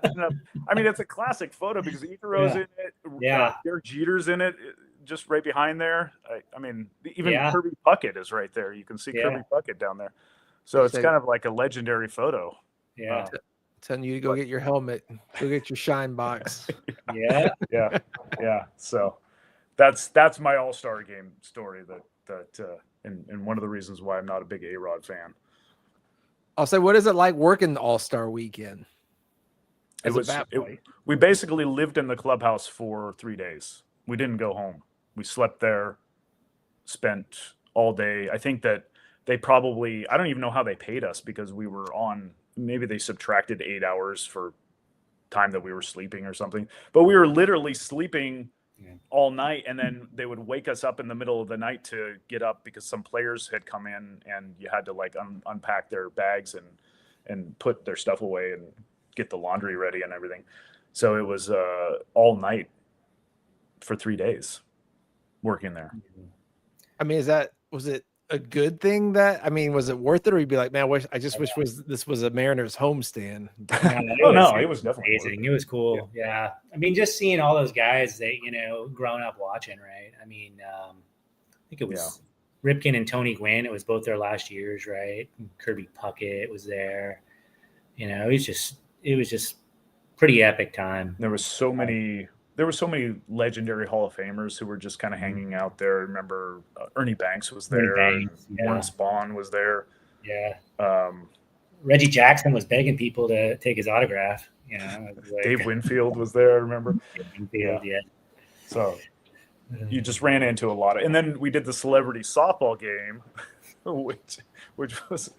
I mean it's a classic photo because Ichiro's in it. Yeah, Derek Jeter's in it, just right behind there. I mean, even Yeah. Kirby Puckett is right there. You can see Yeah. Kirby Puckett down there. So it's kind of like a legendary photo. Yeah. Telling you to go get your helmet, go get your shine box. Yeah. Yeah. So that's my All-Star game story. And one of the reasons why I'm not a big Arod fan. I'll say, what is it like working the All-Star weekend? We basically lived in the clubhouse for 3 days. We didn't go home. We slept there, spent all day. I think that they probably, I don't even know how they paid us because we were on, maybe they subtracted 8 hours for time that we were sleeping or something. But we were literally sleeping all night, and then they would wake us up in the middle of the night to get up because some players had come in and you had to like unpack their bags and put their stuff away and get the laundry ready and everything. So it was all night for 3 days working there. I mean, was it a good thing was it worth it, or you'd be like, man, I just wish this was a Mariners homestand? It was definitely amazing. It was cool. Yeah. I mean, just seeing all those guys that, growing up watching, right? I mean, I think it was Ripken and Tony Gwynn. It was both their last years, right? And Kirby Puckett was there. It was just pretty epic time. There were so many legendary Hall of Famers who were just kind of hanging out there. I remember Ernie Banks was there. Warren Spahn was there. Yeah. Reggie Jackson was begging people to take his autograph. Dave Winfield was there. I remember. Yeah. So you just ran into a lot of, and then we did the celebrity softball game, which was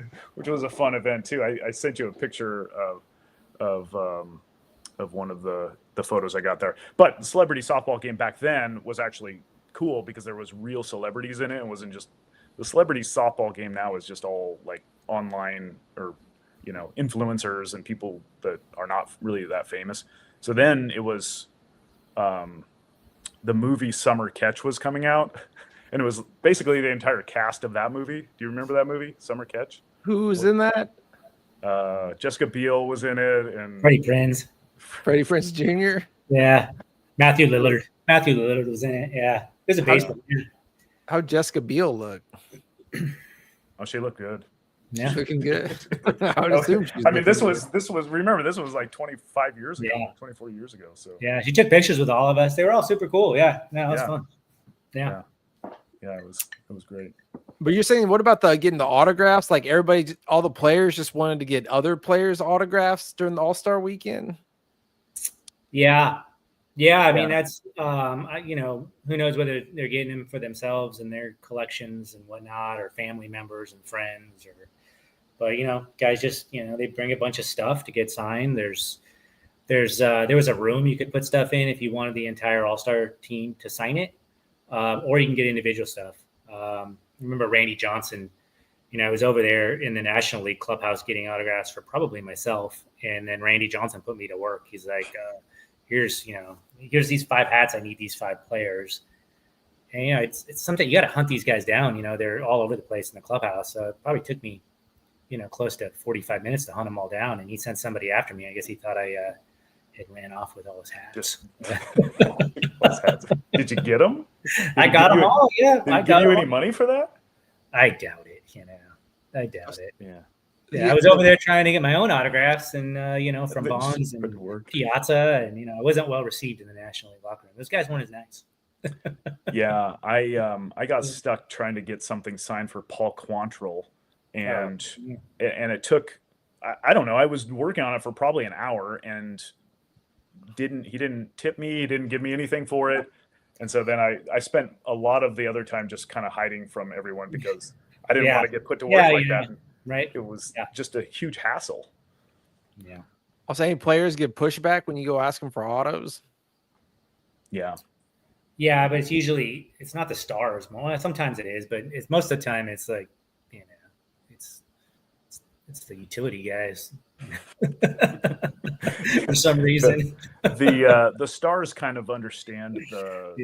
a fun event too. I sent you a picture of one of the photos I got there. But the celebrity softball game back then was actually cool because there was real celebrities in it. It wasn't just the celebrity softball game. Now is just all like online or influencers and people that are not really that famous. So then it was the movie Summer Catch was coming out, and it was basically the entire cast of that movie. Do you remember that movie, Summer Catch? Who's in that? Jessica Biel was in it, and Freddie Prinze Jr. Yeah, Matthew Lillard was in it. Yeah, there's a baseball. How'd Jessica Biel look? Oh, she looked good. Yeah, looking good. I would assume she's. I mean, this was. Remember, this was like 25 years ago, 24 years ago. So yeah, she took pictures with all of us. They were all super cool. Yeah, no, it was fun. Yeah, it was great. But you're saying, what about getting the autographs? Like everybody, all the players just wanted to get other players' autographs during the All-Star weekend. Yeah. I mean, that's who knows whether they're getting them for themselves and their collections and whatnot, or family members and friends, but guys just they bring a bunch of stuff to get signed. There was a room you could put stuff in if you wanted the entire All-Star team to sign it, or you can get individual stuff. Remember Randy Johnson, I was over there in the National League clubhouse getting autographs for probably myself. And then Randy Johnson put me to work. He's like, here's these 5 hats. I need these 5 players. And, it's something you got to hunt these guys down. They're all over the place in the clubhouse. So it probably took me, close to 45 minutes to hunt them all down. And he sent somebody after me. I guess he thought I had ran off with all his hats. Did you get them? I got them all. Yeah. Did he give you any money for that? I doubt it. I doubt it. Yeah. I was over there trying to get my own autographs, and from Bonds and Piazza, and I wasn't well received in the National League locker room. Those guys weren't as nice. Yeah, I got stuck trying to get something signed for Paul Quantrill, and it took, I don't know, I was working on it for probably an hour, and he didn't tip me, he didn't give me anything for it, and so then I spent a lot of the other time just kind of hiding from everyone because I didn't want to get put to work like that. Right. It was just a huge hassle. Yeah. I'll say, players get pushback when you go ask them for autos. Yeah. Yeah, but it's not the stars. Well, sometimes it is, but most of the time it's like, it's the utility guys for some reason. The stars kind of understand the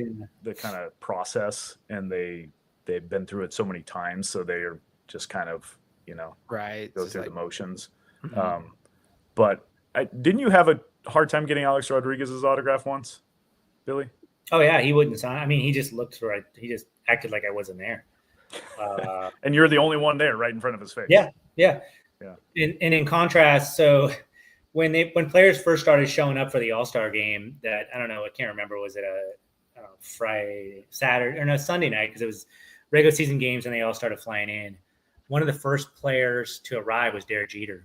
Yeah. kind of process, and they've been through it so many times, so they're just kind of Right. go It's through like, the motions. Mhm. But didn't you have a hard time getting Alex Rodriguez's autograph once, Billy? Oh yeah, he wouldn't sign. I mean, he just looked right. He just acted like I wasn't there. And you're the only one there, right in front of his face. Yeah. Yeah. And in contrast, so when players first started showing up for the All-Star game, that I don't know, I can't remember, was it a Friday, Saturday, or no, Sunday night, because it was regular season games and they all started flying in. One of the first players to arrive was Derek Jeter.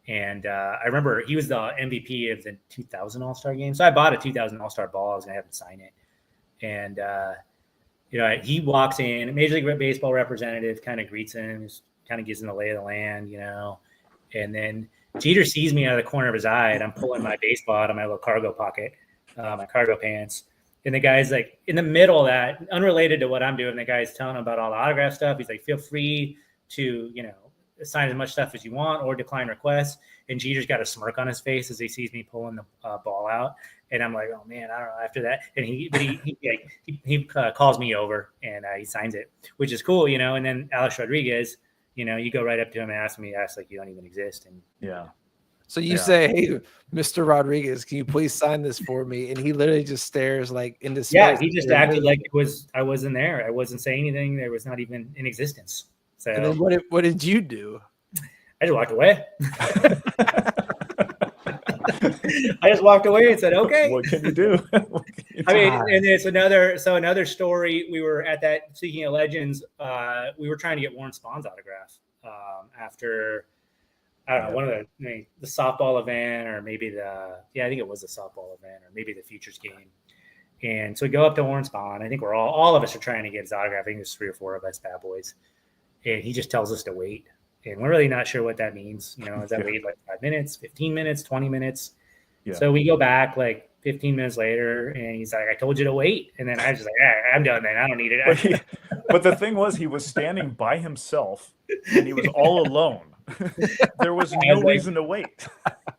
And I remember he was the MVP of the 2000 All-Star game. So I bought a 2000 All-Star ball. I was going to have him sign it. And, he walks in, a Major League Baseball representative kind of greets him, kind of gives him the lay of the land, And then Jeter sees me out of the corner of his eye, and I'm pulling my baseball out of my little cargo pocket, my cargo pants. And the guy's like, in the middle of that, unrelated to what I'm doing, the guy's telling him about all the autograph stuff. He's like, feel free to, sign as much stuff as you want or decline requests. And Jeter's got a smirk on his face as he sees me pulling the ball out. And I'm like, oh man, I don't know. After that, and he calls me over and he signs it, which is cool, And then Alex Rodriguez, you go right up to him and ask like you don't even exist. And yeah. So you say, "Hey, Mr. Rodriguez, can you please sign this for me?" And he literally just stares like into space. Yeah, he just acted like I wasn't there. I wasn't saying anything. There was not even in existence. So and then what did you do? I just walked away. I just walked away and said, "Okay." What can you do? I mean, and it's another story. We were at that, speaking of legends, we were trying to get Warren Spahn's autograph after, I don't know, one of the softball event, or maybe I think it was the softball event, or maybe the Futures game. And so we go up to Warren Spahn. I think we're all of us are trying to get his autograph. I think there's 3 or 4 of us bad boys. And he just tells us to wait. And we're really not sure what that means. Is that wait like 5 minutes, 15 minutes, 20 minutes? Yeah. So we go back like 15 minutes later, and he's like, I told you to wait. And then I was just like, I'm done then. I don't need it. But the thing was, he was standing by himself, and he was all alone. There was no reason to wait.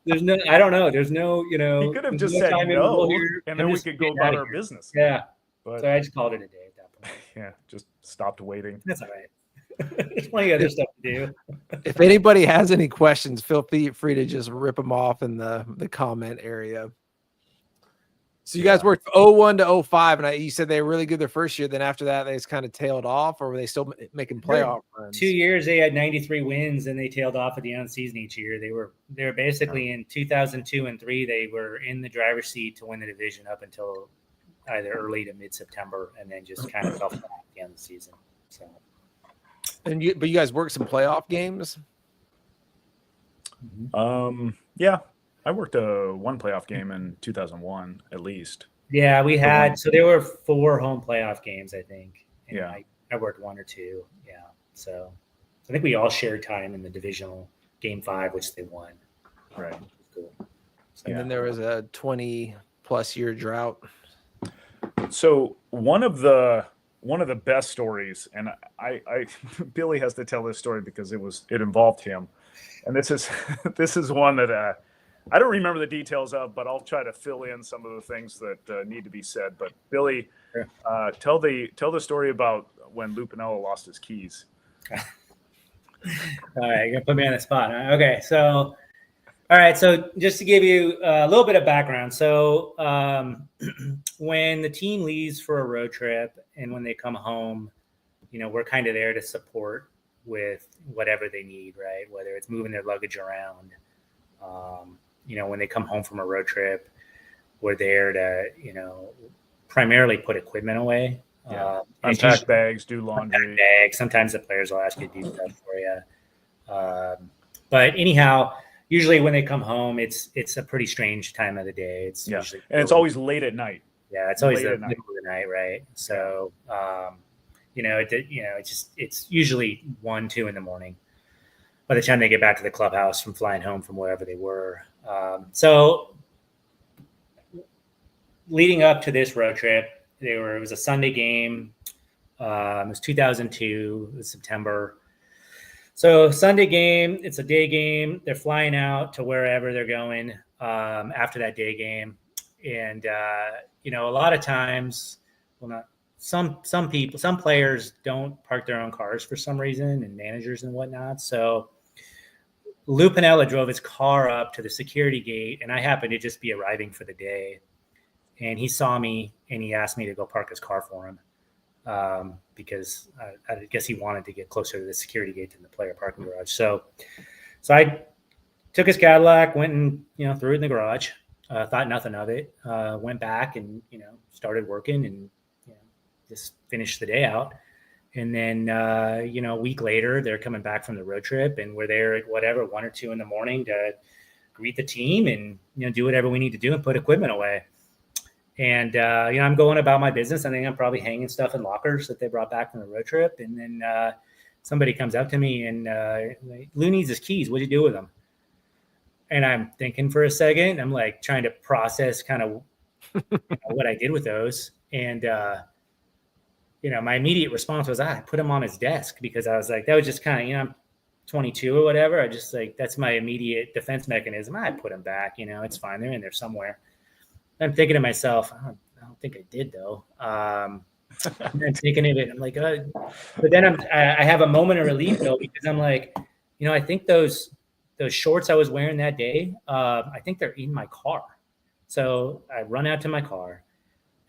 I don't know. There's no, he could have just said no, and then we could go about our business. Yeah. But, so I just called it a day at that point. Yeah. Just stopped waiting. That's all right. There's plenty of other stuff to do. If anybody has any questions, feel free to just rip them off in the comment area. So you guys worked 01 to 05, and you said they were really good their first year. Then after that, they just kind of tailed off, or were they still making playoff runs? 2 years they had 93 wins, and they tailed off at the end of the season each year. They were basically in 2002 and 3. They were in the driver's seat to win the division up until either early to mid-September, and then just kind of fell flat at the end of the season. So. But you guys worked some playoff games? Yeah. I worked one playoff game in 2001, at least. Yeah, we had. So there were 4 home playoff games, I think. And yeah. I worked 1 or 2. Yeah. So I think we all shared time in the divisional game 5, which they won. Right. Cool. So, and then there was a 20-plus year drought. So one of the best stories, and I Billy has to tell this story because it involved him, and this is one that I don't remember the details of, but I'll try to fill in some of the things that need to be said. But Billy, tell the story about when Pinella lost his keys. All right, you're gonna put me on the spot. Huh? Okay, so all right, so just to give you a little bit of background, so when the team leaves for a road trip and when they come home, we're kind of there to support with whatever they need, right? Whether it's moving their luggage around. When they come home from a road trip, we're there to, primarily put equipment away. Yeah. Unpack bags, do laundry. Bags. Sometimes the players will ask you to do stuff for you. But anyhow, usually when they come home, it's a pretty strange time of the day. It's usually it's always late at night. Yeah, it's always the middle of the night, right? So, it's usually 1, 2 in the morning by the time they get back to the clubhouse from flying home from wherever they were. So leading up to this road trip, It was a Sunday game. It was 2002. It was September. So Sunday game, it's a day game. They're flying out to wherever they're going after that day game. And, a lot of times, well, not some people, some players don't park their own cars for some reason, and managers and whatnot. So Lou Pinella drove his car up to the security gate, and I happened to just be arriving for the day. And he saw me, and he asked me to go park his car for him. Because I guess he wanted to get closer to the security gate than the player parking garage. So I took his Cadillac, went and, threw it in the garage, thought nothing of it, went back and, started working and, just finished the day out. And then, a week later, they're coming back from the road trip, and we're there at 1 or 2 in the morning to greet the team and, do whatever we need to do and put equipment away. And, I'm going about my business. I think I'm probably hanging stuff in lockers that they brought back from the road trip. And then somebody comes up to me and Lou needs his keys. What'd you do with them? And I'm thinking for a second. I'm like trying to process kind of what I did with those. And, my immediate response was, I put them on his desk, because I was like, that was just kind of, I'm 22 or whatever. I just like, that's my immediate defense mechanism. I put them back, it's fine. They're in there somewhere. I'm thinking to myself, I don't think I did though. And I'm thinking of it. I'm like, but then I have a moment of relief though, because I'm like, I think those shorts I was wearing that day, I think they're in my car. So I run out to my car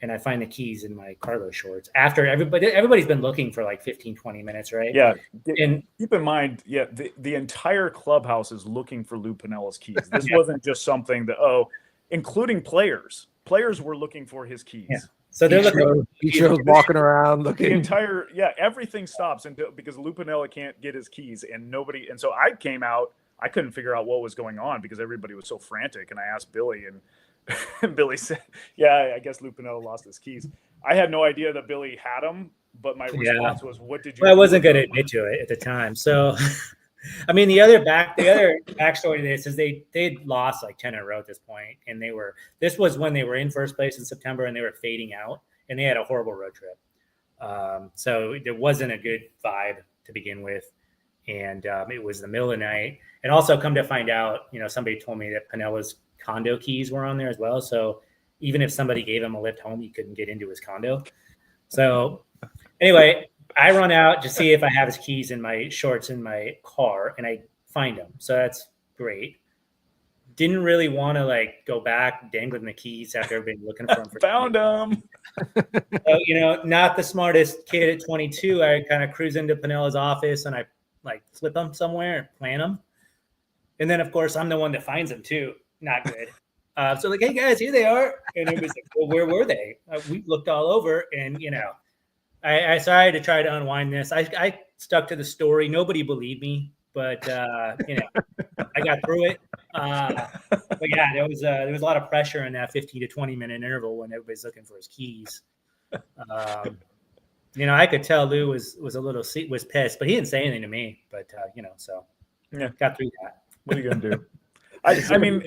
and I find the keys in my cargo shorts after everybody's been looking for like 15, 20 minutes. Right. Yeah. And keep in mind, the entire clubhouse is looking for Lou Pinella's keys. This wasn't just something that, including players. Players were looking for his keys. Yeah. So they're looking. Ichiro's walking around looking. The entire, everything stops because Lou Pinella can't get his keys, and so I came out. I couldn't figure out what was going on because everybody was so frantic. And I asked Billy, and Billy said, "Yeah, I guess Lou Pinella lost his keys." I had no idea that Billy had them, but my response was, "What did you?" Well, I wasn't going to admit to it at the time, so. I mean, the other backstory to this is they'd lost like 10 in a row at this point, and this was when they were in first place in September and they were fading out, and they had a horrible road trip. So there wasn't a good vibe to begin with, and it was the middle of the night. And also, come to find out, somebody told me that Pinella's condo keys were on there as well. So even if somebody gave him a lift home, he couldn't get into his condo. So anyway. I run out to see if I have his keys in my shorts in my car, and I find them. So that's great. Didn't really want to go back dangling the keys after everybody looking for them. Found them. So, not the smartest kid at 22. I kind of cruise into Pinella's office and I flip them somewhere and plant them. And then of course I'm the one that finds them too. Not good. So hey guys, here they are. And it was like, well, where were they? We looked all over, and I started to try to unwind this. I stuck to the story. Nobody believed me, but I got through it. But yeah, there was a lot of pressure in that 15 to 20 minute interval when everybody's looking for his keys. I could tell Lou was pissed, but he didn't say anything to me. But so got through that. What are you gonna do? I mean,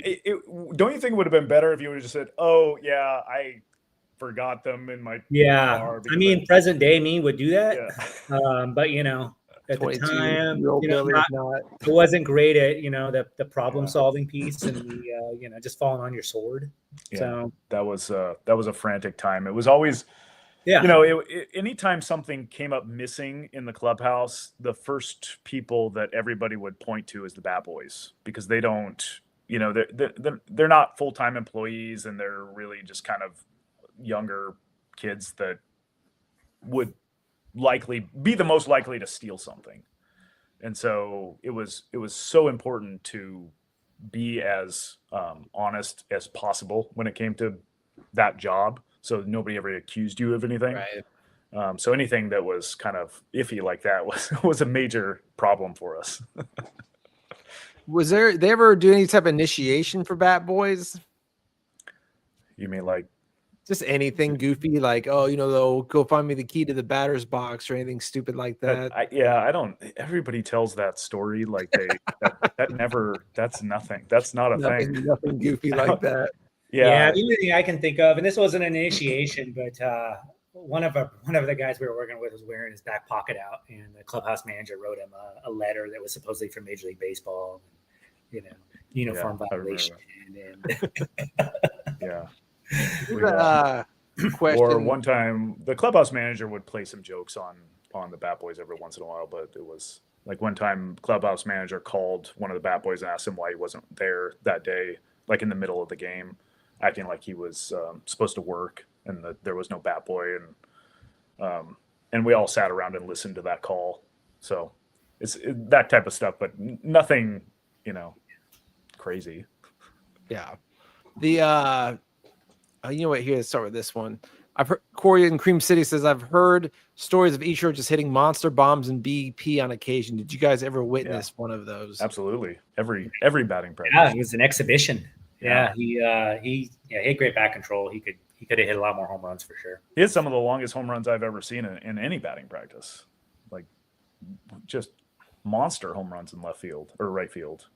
don't you think it would have been better if you would have just said, "Oh yeah, I forgot them in my car." I mean, present day me would do that. Yeah. But at the time, it wasn't great at the problem solving piece and the just falling on your sword. Yeah. So that was a frantic time. It was always anytime something came up missing in the clubhouse, the first people that everybody would point to is the Bat Boys, because they don't, they're not full-time employees, and they're really just kind of younger kids that would likely be the most likely to steal something. And so it was so important to be as honest as possible when it came to that job, so nobody ever accused you of anything. Right. So anything that was kind of iffy like that was a major problem for us. Was they ever do any type of initiation for Bat Boys? You mean like just anything goofy, like, they'll go find me the key to the batter's box or anything stupid like that? I don't. Everybody tells that story like that's nothing. That's not a thing. Nothing goofy like that. Yeah, the only thing I can think of, and this wasn't an initiation, but one of the guys we were working with was wearing his back pocket out, and the clubhouse manager wrote him a letter that was supposedly from Major League Baseball, uniform violation. Yeah. Question. Or one time, the clubhouse manager would play some jokes on the Bat Boys every once in a while, but it was like one time, clubhouse manager called one of the Bat Boys and asked him why he wasn't there that day, like in the middle of the game, acting like he was supposed to work and that there was no Bat Boy, and we all sat around and listened to that call. So it's that type of stuff, but nothing, crazy. Yeah. The you know what? Here, let's start with this one. I've heard Corey in Cream City says, I've heard stories of Ichiro just hitting monster bombs and BP on occasion. Did you guys ever witness one of those? Absolutely. Every batting practice. Yeah, it was an exhibition. Yeah, he had great bat control. He could have hit a lot more home runs for sure. He had some of the longest home runs I've ever seen in any batting practice. Like just monster home runs in left field or right field.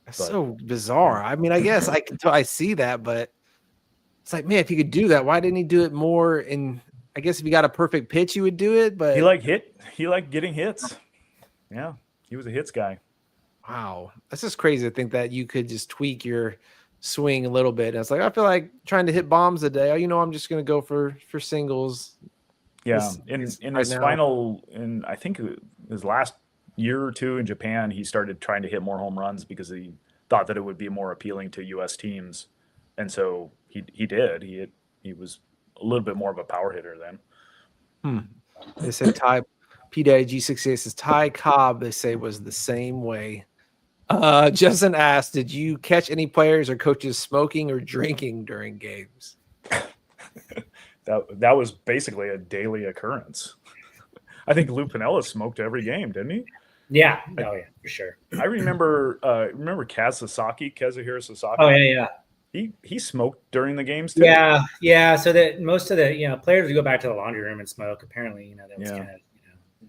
That's so bizarre. I mean, I guess I see that, but it's like, man, if he could do that, why didn't he do it more? And I guess if he got a perfect pitch, he would do it. But he liked getting hits. Yeah, he was a hits guy. Wow, that's just crazy to think that you could just tweak your swing a little bit. And it's like, I feel like trying to hit bombs a day. I'm just going to go for singles. Yeah, in his final, I think his last year or two in Japan, he started trying to hit more home runs because he thought that it would be more appealing to U.S. teams, and so he did. He was a little bit more of a power hitter then. They said Ty G68 says Ty Cobb. They say was the same way. Justin asked, did you catch any players or coaches smoking or drinking during games? That was basically a daily occurrence. I think Lou Pinella smoked every game, didn't he? Yeah. Oh yeah, for sure. I remember Kazuhiro Sasaki. Oh yeah. He smoked during the games too. Yeah. So that most of the players would go back to the laundry room and smoke. Apparently, that was kind of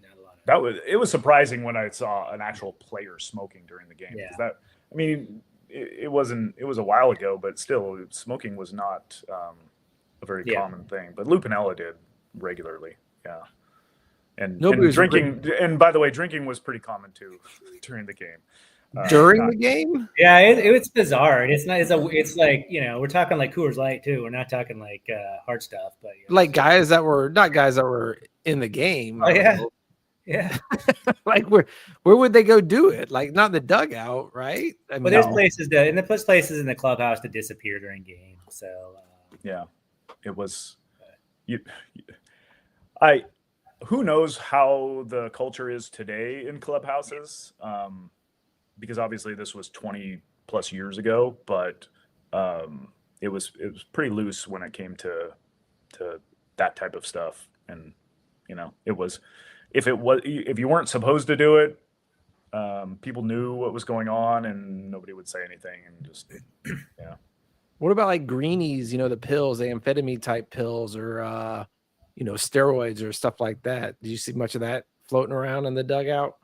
not a lot of. It was surprising when I saw an actual player smoking during the game. Yeah. It was a while ago, but still, smoking was not a very common thing. But Lou Pinella did regularly. Yeah. And drinking, and by the way, drinking was pretty common too during the game. During the game? Yeah, it's bizarre. It's not. It's like we're talking like Coors Light too. We're not talking like hard stuff, but like guys that were not guys that were in the game. Oh yeah. Like where would they go do it? Like not in the dugout, right? I mean, there's places in the clubhouse to disappear during games. So yeah, it was. Who knows how the culture is today in clubhouses? Because obviously this was 20 plus years ago, but it was pretty loose when it came to that type of stuff. And it was if you weren't supposed to do it, people knew what was going on and nobody would say anything, and just yeah. What about like greenies? The pills, the amphetamine type pills, or steroids or stuff like that. Did you see much of that floating around in the dugout?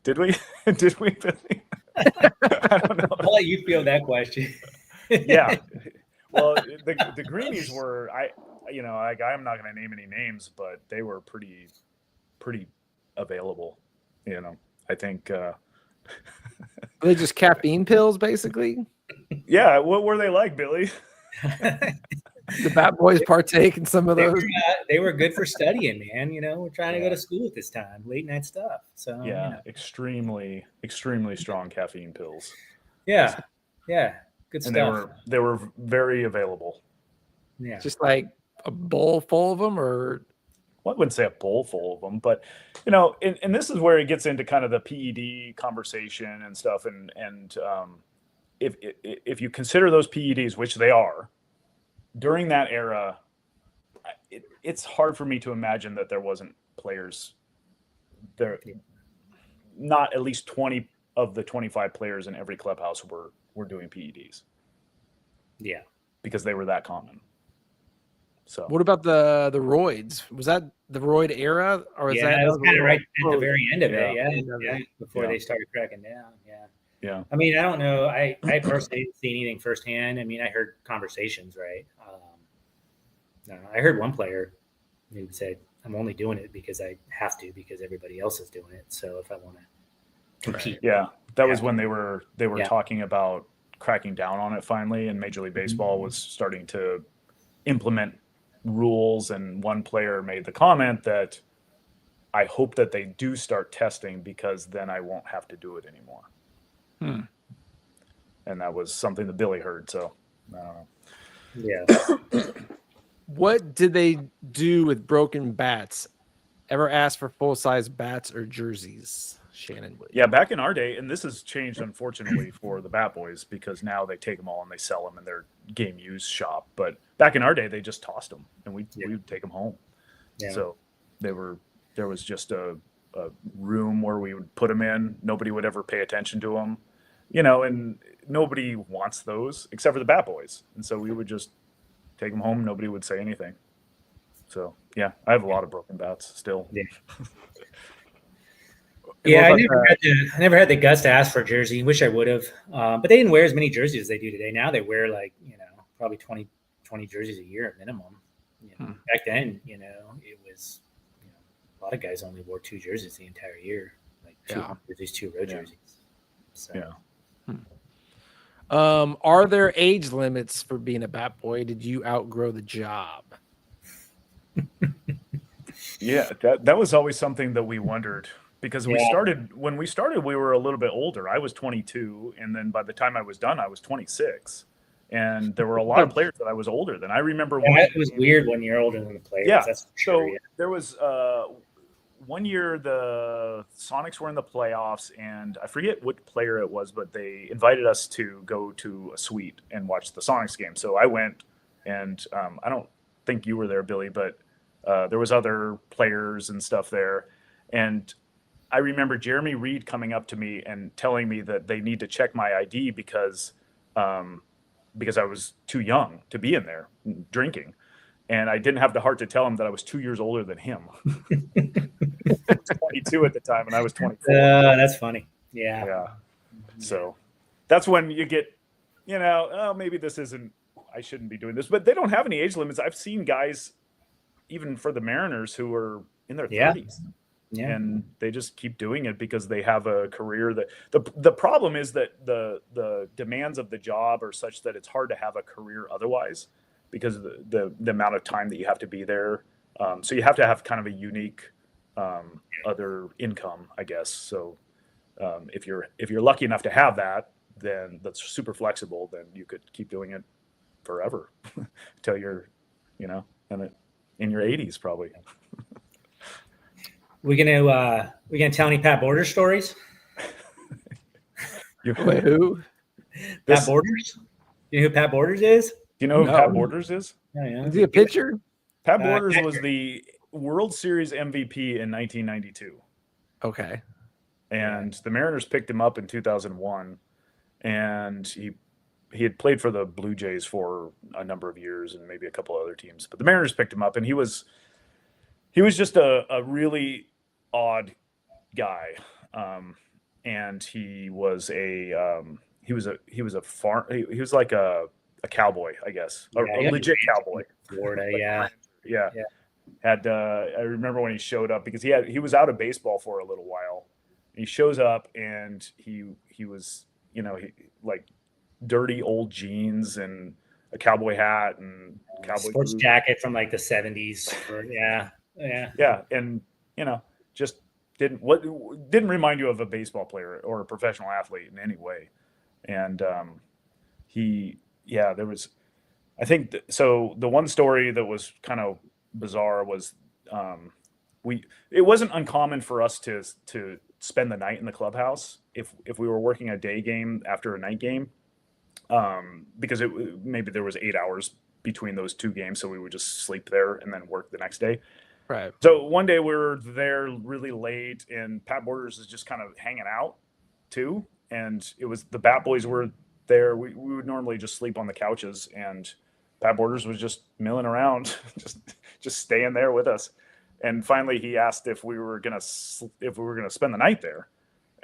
Did we? Did we? I don't know. I'll let you field that question. Yeah. Well, the greenies were, I'm not going to name any names, but they were pretty available. I think. Were they just caffeine pills, basically? Yeah. What were they like, Billy? The Bat Boys partake in some of those. They were good for studying, man. We're trying to go to school at this time, late night stuff. So extremely, extremely strong caffeine pills. Yeah, good stuff. And they were very available. Yeah, just like a bowl full of them, or well, I wouldn't say a bowl full of them, but and this is where it gets into kind of the PED conversation and stuff, and if you consider those PEDs, which they are. During that era, it's hard for me to imagine that there wasn't players there. Not at least 20 of the 25 players in every clubhouse were doing PEDs. Yeah, because they were that common. So, what about the roids? Was that the roid era, or was that was kind of right at the very end of it? Yeah, before they started cracking down. Yeah. Yeah. I mean, I don't know. I personally didn't see anything firsthand. I mean, I heard conversations, right? I heard one player who said, "I'm only doing it because I have to, because everybody else is doing it. So if I want to compete." Yeah. That was when they were Yeah. talking about cracking down on it finally, and Major League Baseball was starting to implement rules, and one player made the comment that I hope that they do start testing, because then I won't have to do it anymore. And that was something that Billy heard. So I don't know. Yeah. What did they do with broken bats? Ever ask for full-size bats or jerseys? Shannon Williams. Yeah, back in our day, and this has changed unfortunately for the Bat Boys, because now they take them all and they sell them in their game used shop. But back in our day, they just tossed them and we would take them home. Yeah. So there was just a room where we would put them in. Nobody would ever pay attention to them, and nobody wants those except for the Bat Boys. And so we would just take them home. Nobody would say anything. So yeah, I have a lot of broken bats still. Yeah. Yeah, I never had the guts to ask for a jersey. Wish I would have. But they didn't wear as many jerseys as they do today. Now they wear probably 20 jerseys a year at minimum. Back then, it was a lot of guys only wore 2 jerseys the entire year, like 2 jerseys, 2 road jerseys. So. Yeah. Are there age limits for being a Bat Boy? Did you outgrow the job? Yeah, that was always something that we wondered, because when we started, we were a little bit older. I was 22, and then by the time I was done, I was 26. And there were a lot of players that I was older than. I remember it was weird when you're older than the players. Yeah. That's for sure. So there was one year the Sonics were in the playoffs, and I forget what player it was, but they invited us to go to a suite and watch the Sonics game. So I went, and I don't think you were there, Billy, but there was other players and stuff there. And I remember Jeremy Reed coming up to me and telling me that they need to check my ID because I was too young to be in there drinking. And I didn't have the heart to tell him that I was 2 years older than him. I was 22 at the time, and I was 24. That's funny. Yeah. Yeah. So that's when you get, maybe I shouldn't be doing this. But they don't have any age limits. I've seen guys, even for the Mariners, who are in their 30s. Yeah. And they just keep doing it because they have a career that the problem is that the demands of the job are such that it's hard to have a career otherwise, because of the amount of time that you have to be there. So you have to have kind of a unique other income, I guess. So if you're lucky enough to have that, then that's super flexible, then you could keep doing it forever until you're, in your 80s probably. We gonna tell any Pat Borders stories? Wait, who? Pat Borders? You know who Pat Borders is? Do you know who Pat Borders is? Yeah. Is he a pitcher? Pat Borders was the World Series MVP in 1992. Okay. And the Mariners picked him up in 2001, and he had played for the Blue Jays for a number of years and maybe a couple other teams. But the Mariners picked him up, and he was just a really odd guy. And he was like a cowboy, I guess, a legit cowboy. Florida, yeah. Had I remember when he showed up, because he was out of baseball for a little while. He shows up, and he was like dirty old jeans and a cowboy hat and cowboy sports boots. Jacket from like the 70s. And just didn't remind you of a baseball player or a professional athlete in any way. And there was, I think, so the one story that was kind of bizarre was it wasn't uncommon for us to spend the night in the clubhouse if we were working a day game after a night game, because maybe there was 8 hours between those two games, so we would just sleep there and then work the next day. Right. So one day we were there really late, and Pat Borders is just kind of hanging out too. And it was the Bat Boys were there. We would normally just sleep on the couches, and Pat Borders was just milling around, just staying there with us. And finally, he asked if we were gonna spend the night there,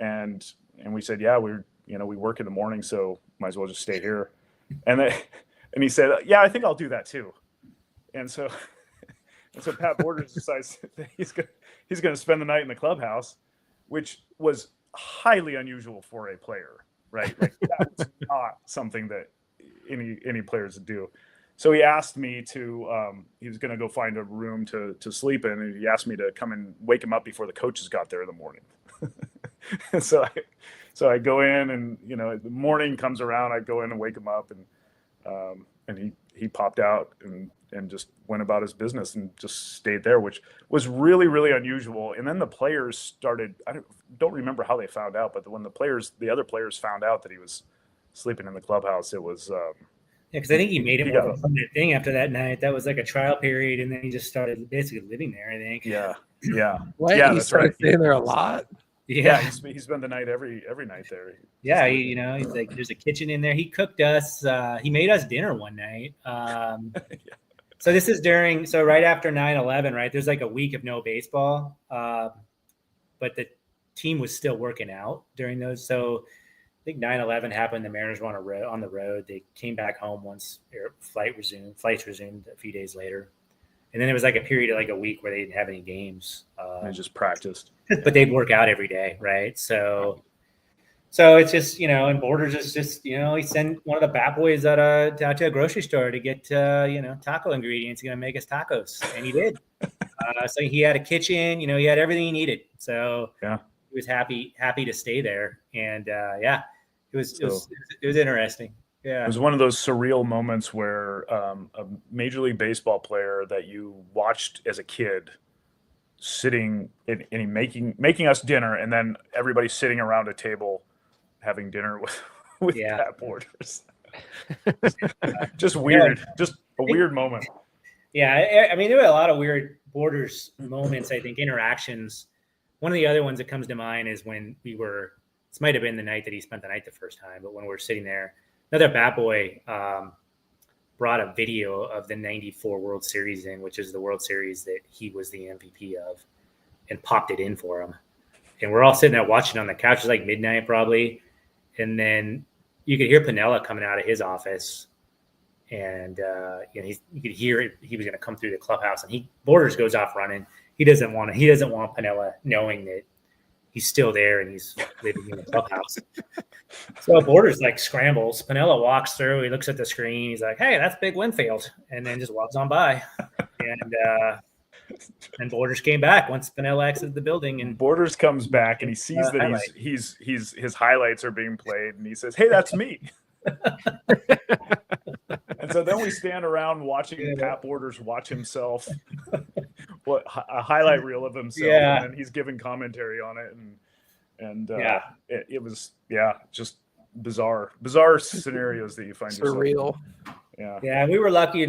and we said, yeah, we're we work in the morning, so might as well just stay here. And he said, yeah, I think I'll do that too. And so Pat Borders decides that he's going to spend the night in the clubhouse, which was highly unusual for a player, right? Like that was not something that any players would do. So he asked me to, he was going to go find a room to sleep in, and he asked me to come and wake him up before the coaches got there in the morning. So I go in, and the morning comes around, I go in and wake him up, and he popped out and just went about his business and just stayed there, which was really, really unusual. And then the players started, I don't remember how they found out, but when the other players found out that he was sleeping in the clubhouse, it was because I think he made it more of a permanent thing after that night. That was like a trial period, and then he just started basically living there, I think. Yeah. What? Yeah, he that's started right. staying there a lot? Yeah, he spent the night every night there. Yeah, he's like, there's a kitchen in there. He cooked us. He made us dinner one night. Yeah. So this is right after 9/11, right? There's like a week of no baseball, but the team was still working out during those. So I think 9/11 happened. The Mariners were on the road. They came back home once flights resumed a few days later. And then there was like a period of like a week where they didn't have any games. They just practiced. But they'd work out every day, right? So it's just, and Borders is just, he sent one of the bat boys out to a grocery store to get, taco ingredients. He's going to make us tacos. And he did. So he had a kitchen, he had everything he needed. So yeah, he was happy to stay there. And it was interesting. Yeah. It was one of those surreal moments where a Major League Baseball player that you watched as a kid sitting and making us dinner, and then everybody sitting around a table having dinner with Pat Borders. Just weird. Yeah. Just a weird moment. Yeah. I mean, there were a lot of weird Borders moments, I think, interactions. One of the other ones that comes to mind is when this might have been the night that he spent the night the first time, but when we were sitting there, another bat boy brought a video of the 94 World Series which is the World Series that he was the MVP of, and popped it in for him. And we're all sitting there watching on the couch. It was like midnight probably. And then you could hear Pinella coming out of his office. And you could hear he was going to come through the clubhouse, and Borders goes off running. He doesn't want Pinella knowing that he's still there and he's living in the clubhouse. So Borders like scrambles. Pinella walks through. He looks at the screen. He's like, "Hey, that's Big Winfield," and then just walks on by. And Borders came back once Pinella exited the building. And Borders comes back and he sees that his highlights are being played, and he says, "Hey, that's me." And so then we stand around watching Pat Borders watch himself, a highlight reel of himself, and then he's giving commentary on it, and it was just bizarre scenarios that you find surreal. Yeah. We were lucky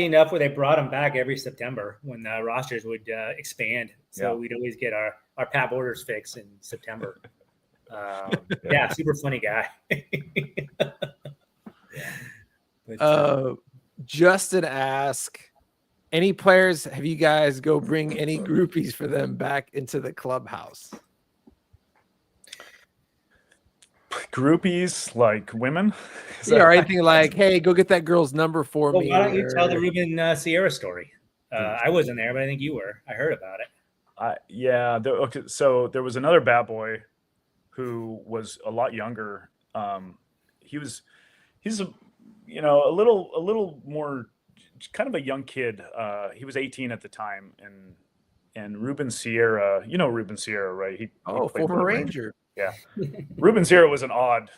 enough where they brought him back every September when the rosters would expand. So we'd always get our Pat Borders fix in September. Super funny guy. Justin asked, any players, have you guys go bring any groupies for them back into the clubhouse? Groupies like women? Or anything like, hey, go get that girl's number for me. Why don't you tell the Ruben Sierra story? I wasn't there, but I think you were. I heard about it. So there was another bat boy who was a lot younger. He's a little more kind of a young kid. He was 18 at the time, and Ruben Sierra, Ruben Sierra, right? He former Ranger. Yeah. Ruben Sierra was an odd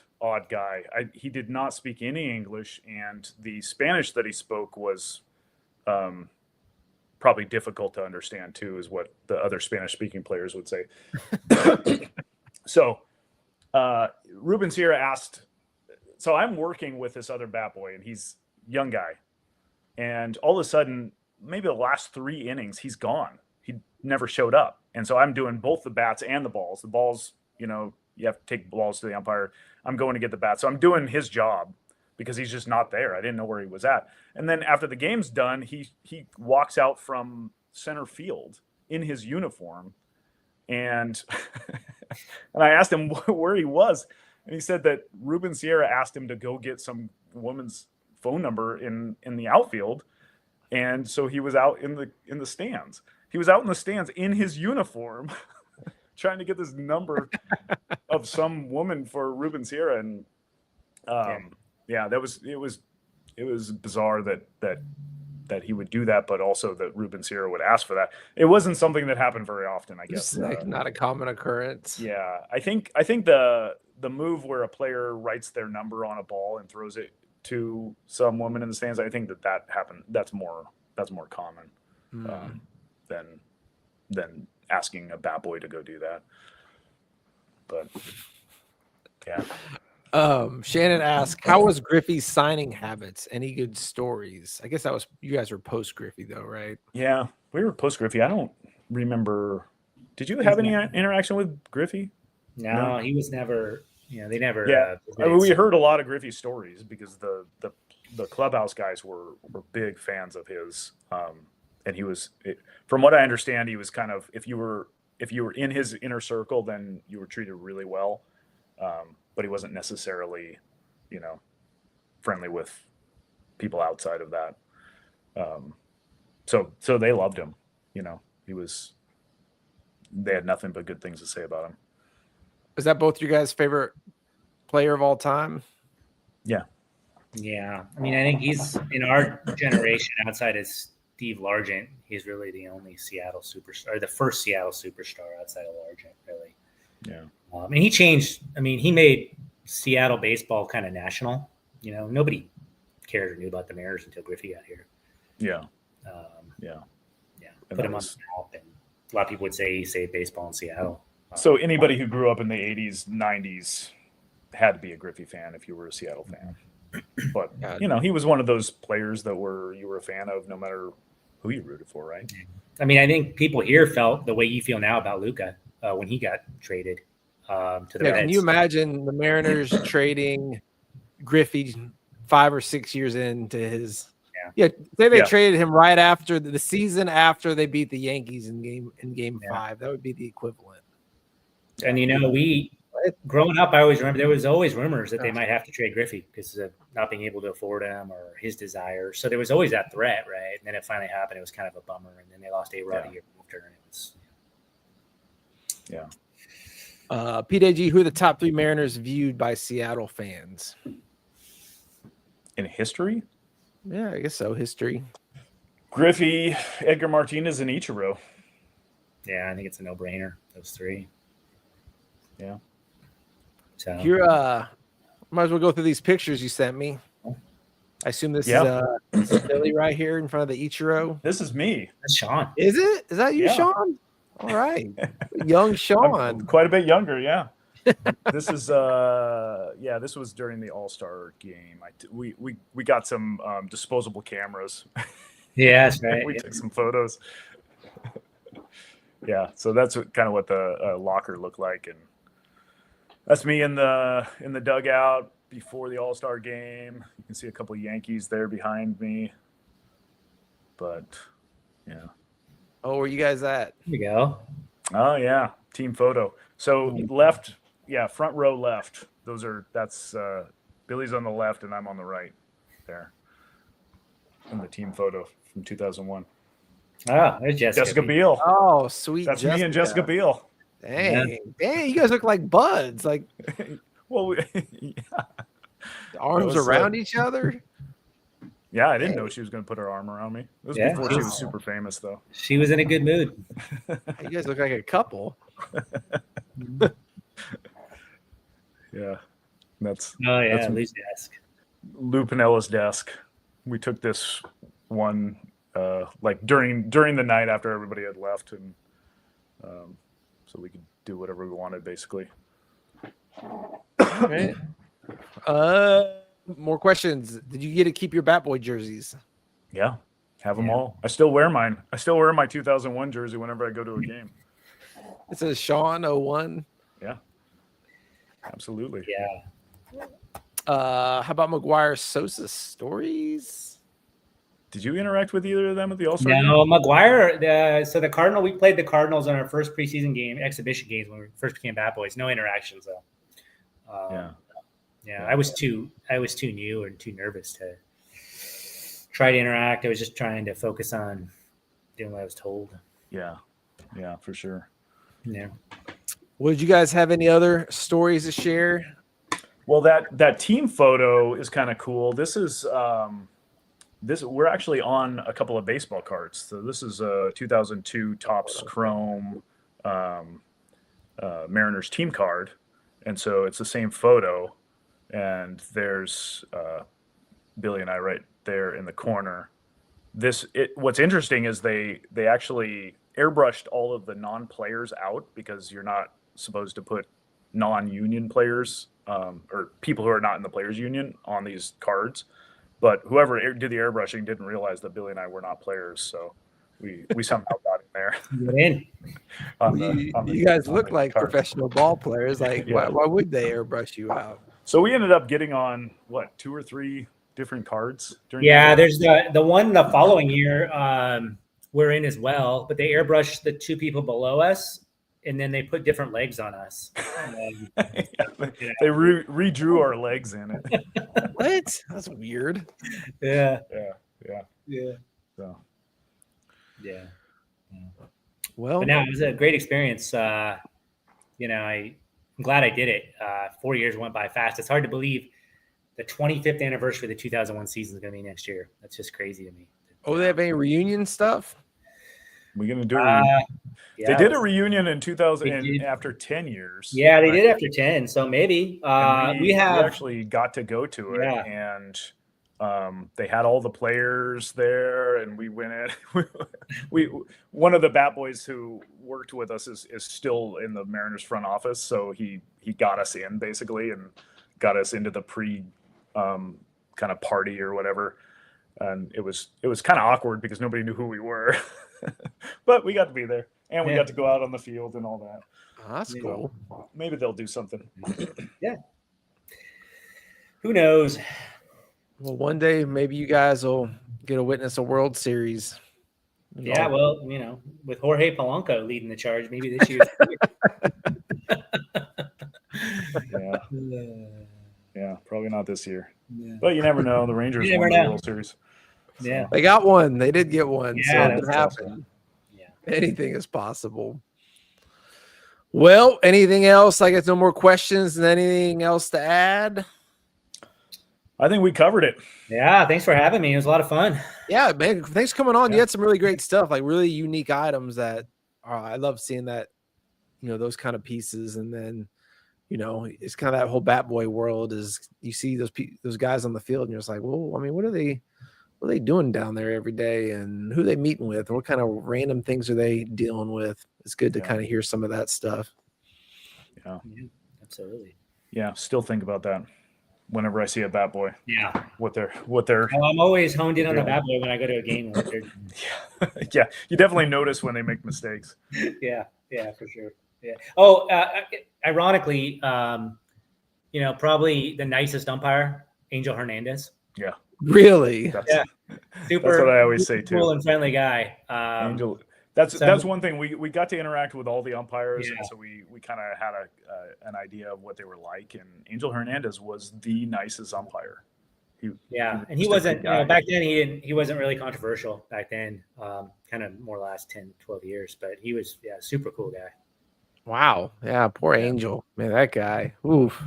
guy. He did not speak any English, and the Spanish that he spoke was probably difficult to understand too, is what the other Spanish speaking players would say. So Ruben Sierra asked, so I'm working with this other bat boy, and he's a young guy. And all of a sudden, maybe the last 3 innings, he's gone. He never showed up. And so I'm doing both the bats and the balls. The balls, you have to take balls to the umpire. I'm going to get the bat. So I'm doing his job because he's just not there. I didn't know where he was at. And then after the game's done, he walks out from center field in his uniform. And I asked him where he was. And he said that Ruben Sierra asked him to go get some woman's phone number in the outfield. And so he was out in the stands. He was out in the stands in his uniform trying to get this number of some woman for Ruben Sierra. And it was bizarre that he would do that, but also that Ruben Sierra would ask for that. It wasn't something that happened very often, I guess. It's like not a common occurrence. Yeah, I think the move where a player writes their number on a ball and throws it to some woman in the stands, I think that happened. That's more common than asking a bat boy to go do that. But yeah. Shannon asked, how was Griffey's signing habits? Any good stories? I guess that was, you guys were post Griffey though, right? Yeah, we were post Griffey. I don't remember. Did you have any interaction with Griffey? No, he was never. They never. Yeah, we heard a lot of Griffey stories because the clubhouse guys were big fans of his. And he was, from what I understand, he was kind of, if you were in his inner circle, then you were treated really well. But he wasn't necessarily, friendly with people outside of that. So they loved him. They had nothing but good things to say about him. Is that both your guys' favorite player of all time? Yeah. Yeah. I mean, I think he's in our generation outside of Steve Largent. He's really the only Seattle superstar, or the first Seattle superstar outside of Largent, really. Yeah. And he changed. I mean, he made Seattle baseball kind of national. Nobody cared or knew about the Mariners until Griffey got here. Yeah. Yeah. Put him on the map, and a lot of people would say he saved baseball in Seattle. So anybody who grew up in the 80s, 90s had to be a Griffey fan if you were a Seattle fan. But, he was one of those players that you were a fan of no matter who you rooted for, right? I mean, I think people here felt the way you feel now about Luka when he got traded to the Reds. Can you imagine the Mariners trading Griffey 5 or 6 years into his – say they traded him right after the season after they beat the Yankees in game 5. That would be the equivalent. And, we growing up, I always remember there was always rumors that they might have to trade Griffey because of not being able to afford him or his desire. So there was always that threat, right? And then it finally happened. It was kind of a bummer. And then they lost Arod a year after. And it was, PDG, who are the top 3 Mariners viewed by Seattle fans? In history? Yeah, I guess so. History. Griffey, Edgar Martinez, and Ichiro. Yeah, I think it's a no-brainer. Those 3. Yeah. So You're might as well go through these pictures you sent me. I assume this is Billy right here in front of the Ichiro. This is me. That's Shaun. Is it? Is that you, Shaun? All right. Young Shaun. I'm quite a bit younger, yeah. This is this was during the All-Star game. We got some disposable cameras. Yeah, that's right. We took some photos. Yeah, so that's what the locker looked like, and that's me in the dugout before the All-Star game. You can see a couple of Yankees there behind me, but yeah. Oh, where you guys at? Here you go. Oh yeah, team photo. So left, front row left. That's Billy's on the left and I'm on the right there. In the team photo from 2001. Oh, there's Jessica Biel. Oh, sweet. That's me and Jessica Biel. Dang, you guys look like buds. Like, well, arms around each other. Yeah, I didn't know she was going to put her arm around me. It was before she was super famous, though. She was in a good mood. You guys look like a couple. Yeah, that's Lou's desk. Lou Pinella's desk. We took this one during the night after everybody had left, and so we could do whatever we wanted, basically. Right. More questions. Did you get to keep your Bat Boy jerseys? Yeah, have them all. I still wear mine. I still wear my 2001 jersey whenever I go to a game. It says Shaun 01. Yeah, absolutely. Yeah. How about McGuire Sosa stories? Did you interact with either of them at the All-Star game? No, McGuire. So the Cardinal, we played the Cardinals on our first preseason game, exhibition games when we first became Bat Boys. No interactions though. Yeah, I was too new and too nervous to try to interact. I was just trying to focus on doing what I was told. Yeah, for sure. Yeah. Would you guys have any other stories to share? Well, that team photo is kind of cool. This is we're actually on a couple of baseball cards. So this is a 2002 Topps Chrome Mariners team card, and so it's the same photo. And there's Billy and I right there in the corner. What's interesting is they actually airbrushed all of the non-players out because you're not supposed to put non-union players or people who are not in the players union on these cards. But whoever did the airbrushing didn't realize that Billy and I were not players, so we somehow got in there. You guys look like professional ball players. Like, why would they airbrush you out? So we ended up getting on 2 or 3 different cards. There's the one the following year we're in as well, but they airbrushed the 2 people below us, and then they put different legs on us. They redrew our legs in it. What? That's weird. Yeah. So. Yeah. Well, but no, it was a great experience. I'm glad I did it. 4 years went by fast. It's hard to believe the 25th anniversary of the 2001 season is going to be next year. That's just crazy to me. Oh, they have any reunion stuff? We're going to do they did a reunion in 2000 after 10 years. Yeah, they did after 10. So maybe we actually got to go to it, and they had all the players there, and we went in. One of the bat boys who worked with us is still in the Mariners front office, so he got us in basically and got us into the pre kind of party or whatever. And it was kind of awkward because nobody knew who we were, but we got to be there, and we got to go out on the field and all that. Oh, that's cool. Maybe they'll do something. Yeah. Who knows? Well, one day maybe you guys will get to witness a World Series. Yeah, well, with Jorge Polanco leading the charge, maybe this year. Yeah, probably not this year. Yeah. But you never know. The Rangers won the World Series. So. Yeah, they got one. They did get one. Yeah, so it can happen. Yeah, anything is possible. Well, anything else? I guess no more questions. And anything else to add? I think we covered it. Yeah, thanks for having me. It was a lot of fun. Yeah, man. Thanks for coming on. You had some really great stuff, like really unique items that I love seeing that, those kind of pieces. And then, it's kind of that whole bat boy world is you see those guys on the field and you're just like, well, I mean, what are they doing down there every day and who are they meeting with? What kind of random things are they dealing with? It's good to kind of hear some of that stuff. Yeah, absolutely. Yeah. Still think about that whenever I see a bat boy. Yeah. What they're well, I'm always honed in on the bat boy when I go to a game. Yeah. You definitely notice when they make mistakes. Yeah, for sure. Yeah. Oh, ironically, probably the nicest umpire, Angel Hernandez. Yeah. Really? Super. That's what I always say too. Cool and friendly guy. Angel. That's one thing. We got to interact with all the umpires, and so we kind of had an idea of what they were like. And Angel Hernandez was the nicest umpire. He wasn't back then. He wasn't really controversial back then. Kind of more last 10, 12 years, but he was super cool guy. Wow. Yeah, poor Angel. Man, that guy. Oof.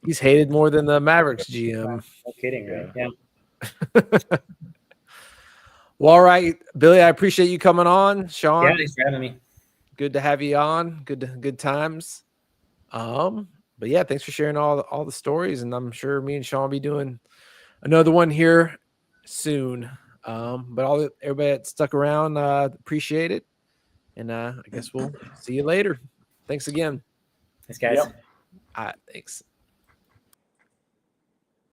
He's hated more than the Mavericks GM. No kidding, right? Yeah. Well, all right, Billy, I appreciate you coming on. Shaun. Yeah, thanks for having me. Good to have you on. Good times. But yeah, thanks for sharing all the stories, and I'm sure me and Shaun will be doing another one here soon. But everybody that stuck around, appreciate it. And I guess we'll see you later. Thanks again. Thanks, guys. Yep. All right, thanks.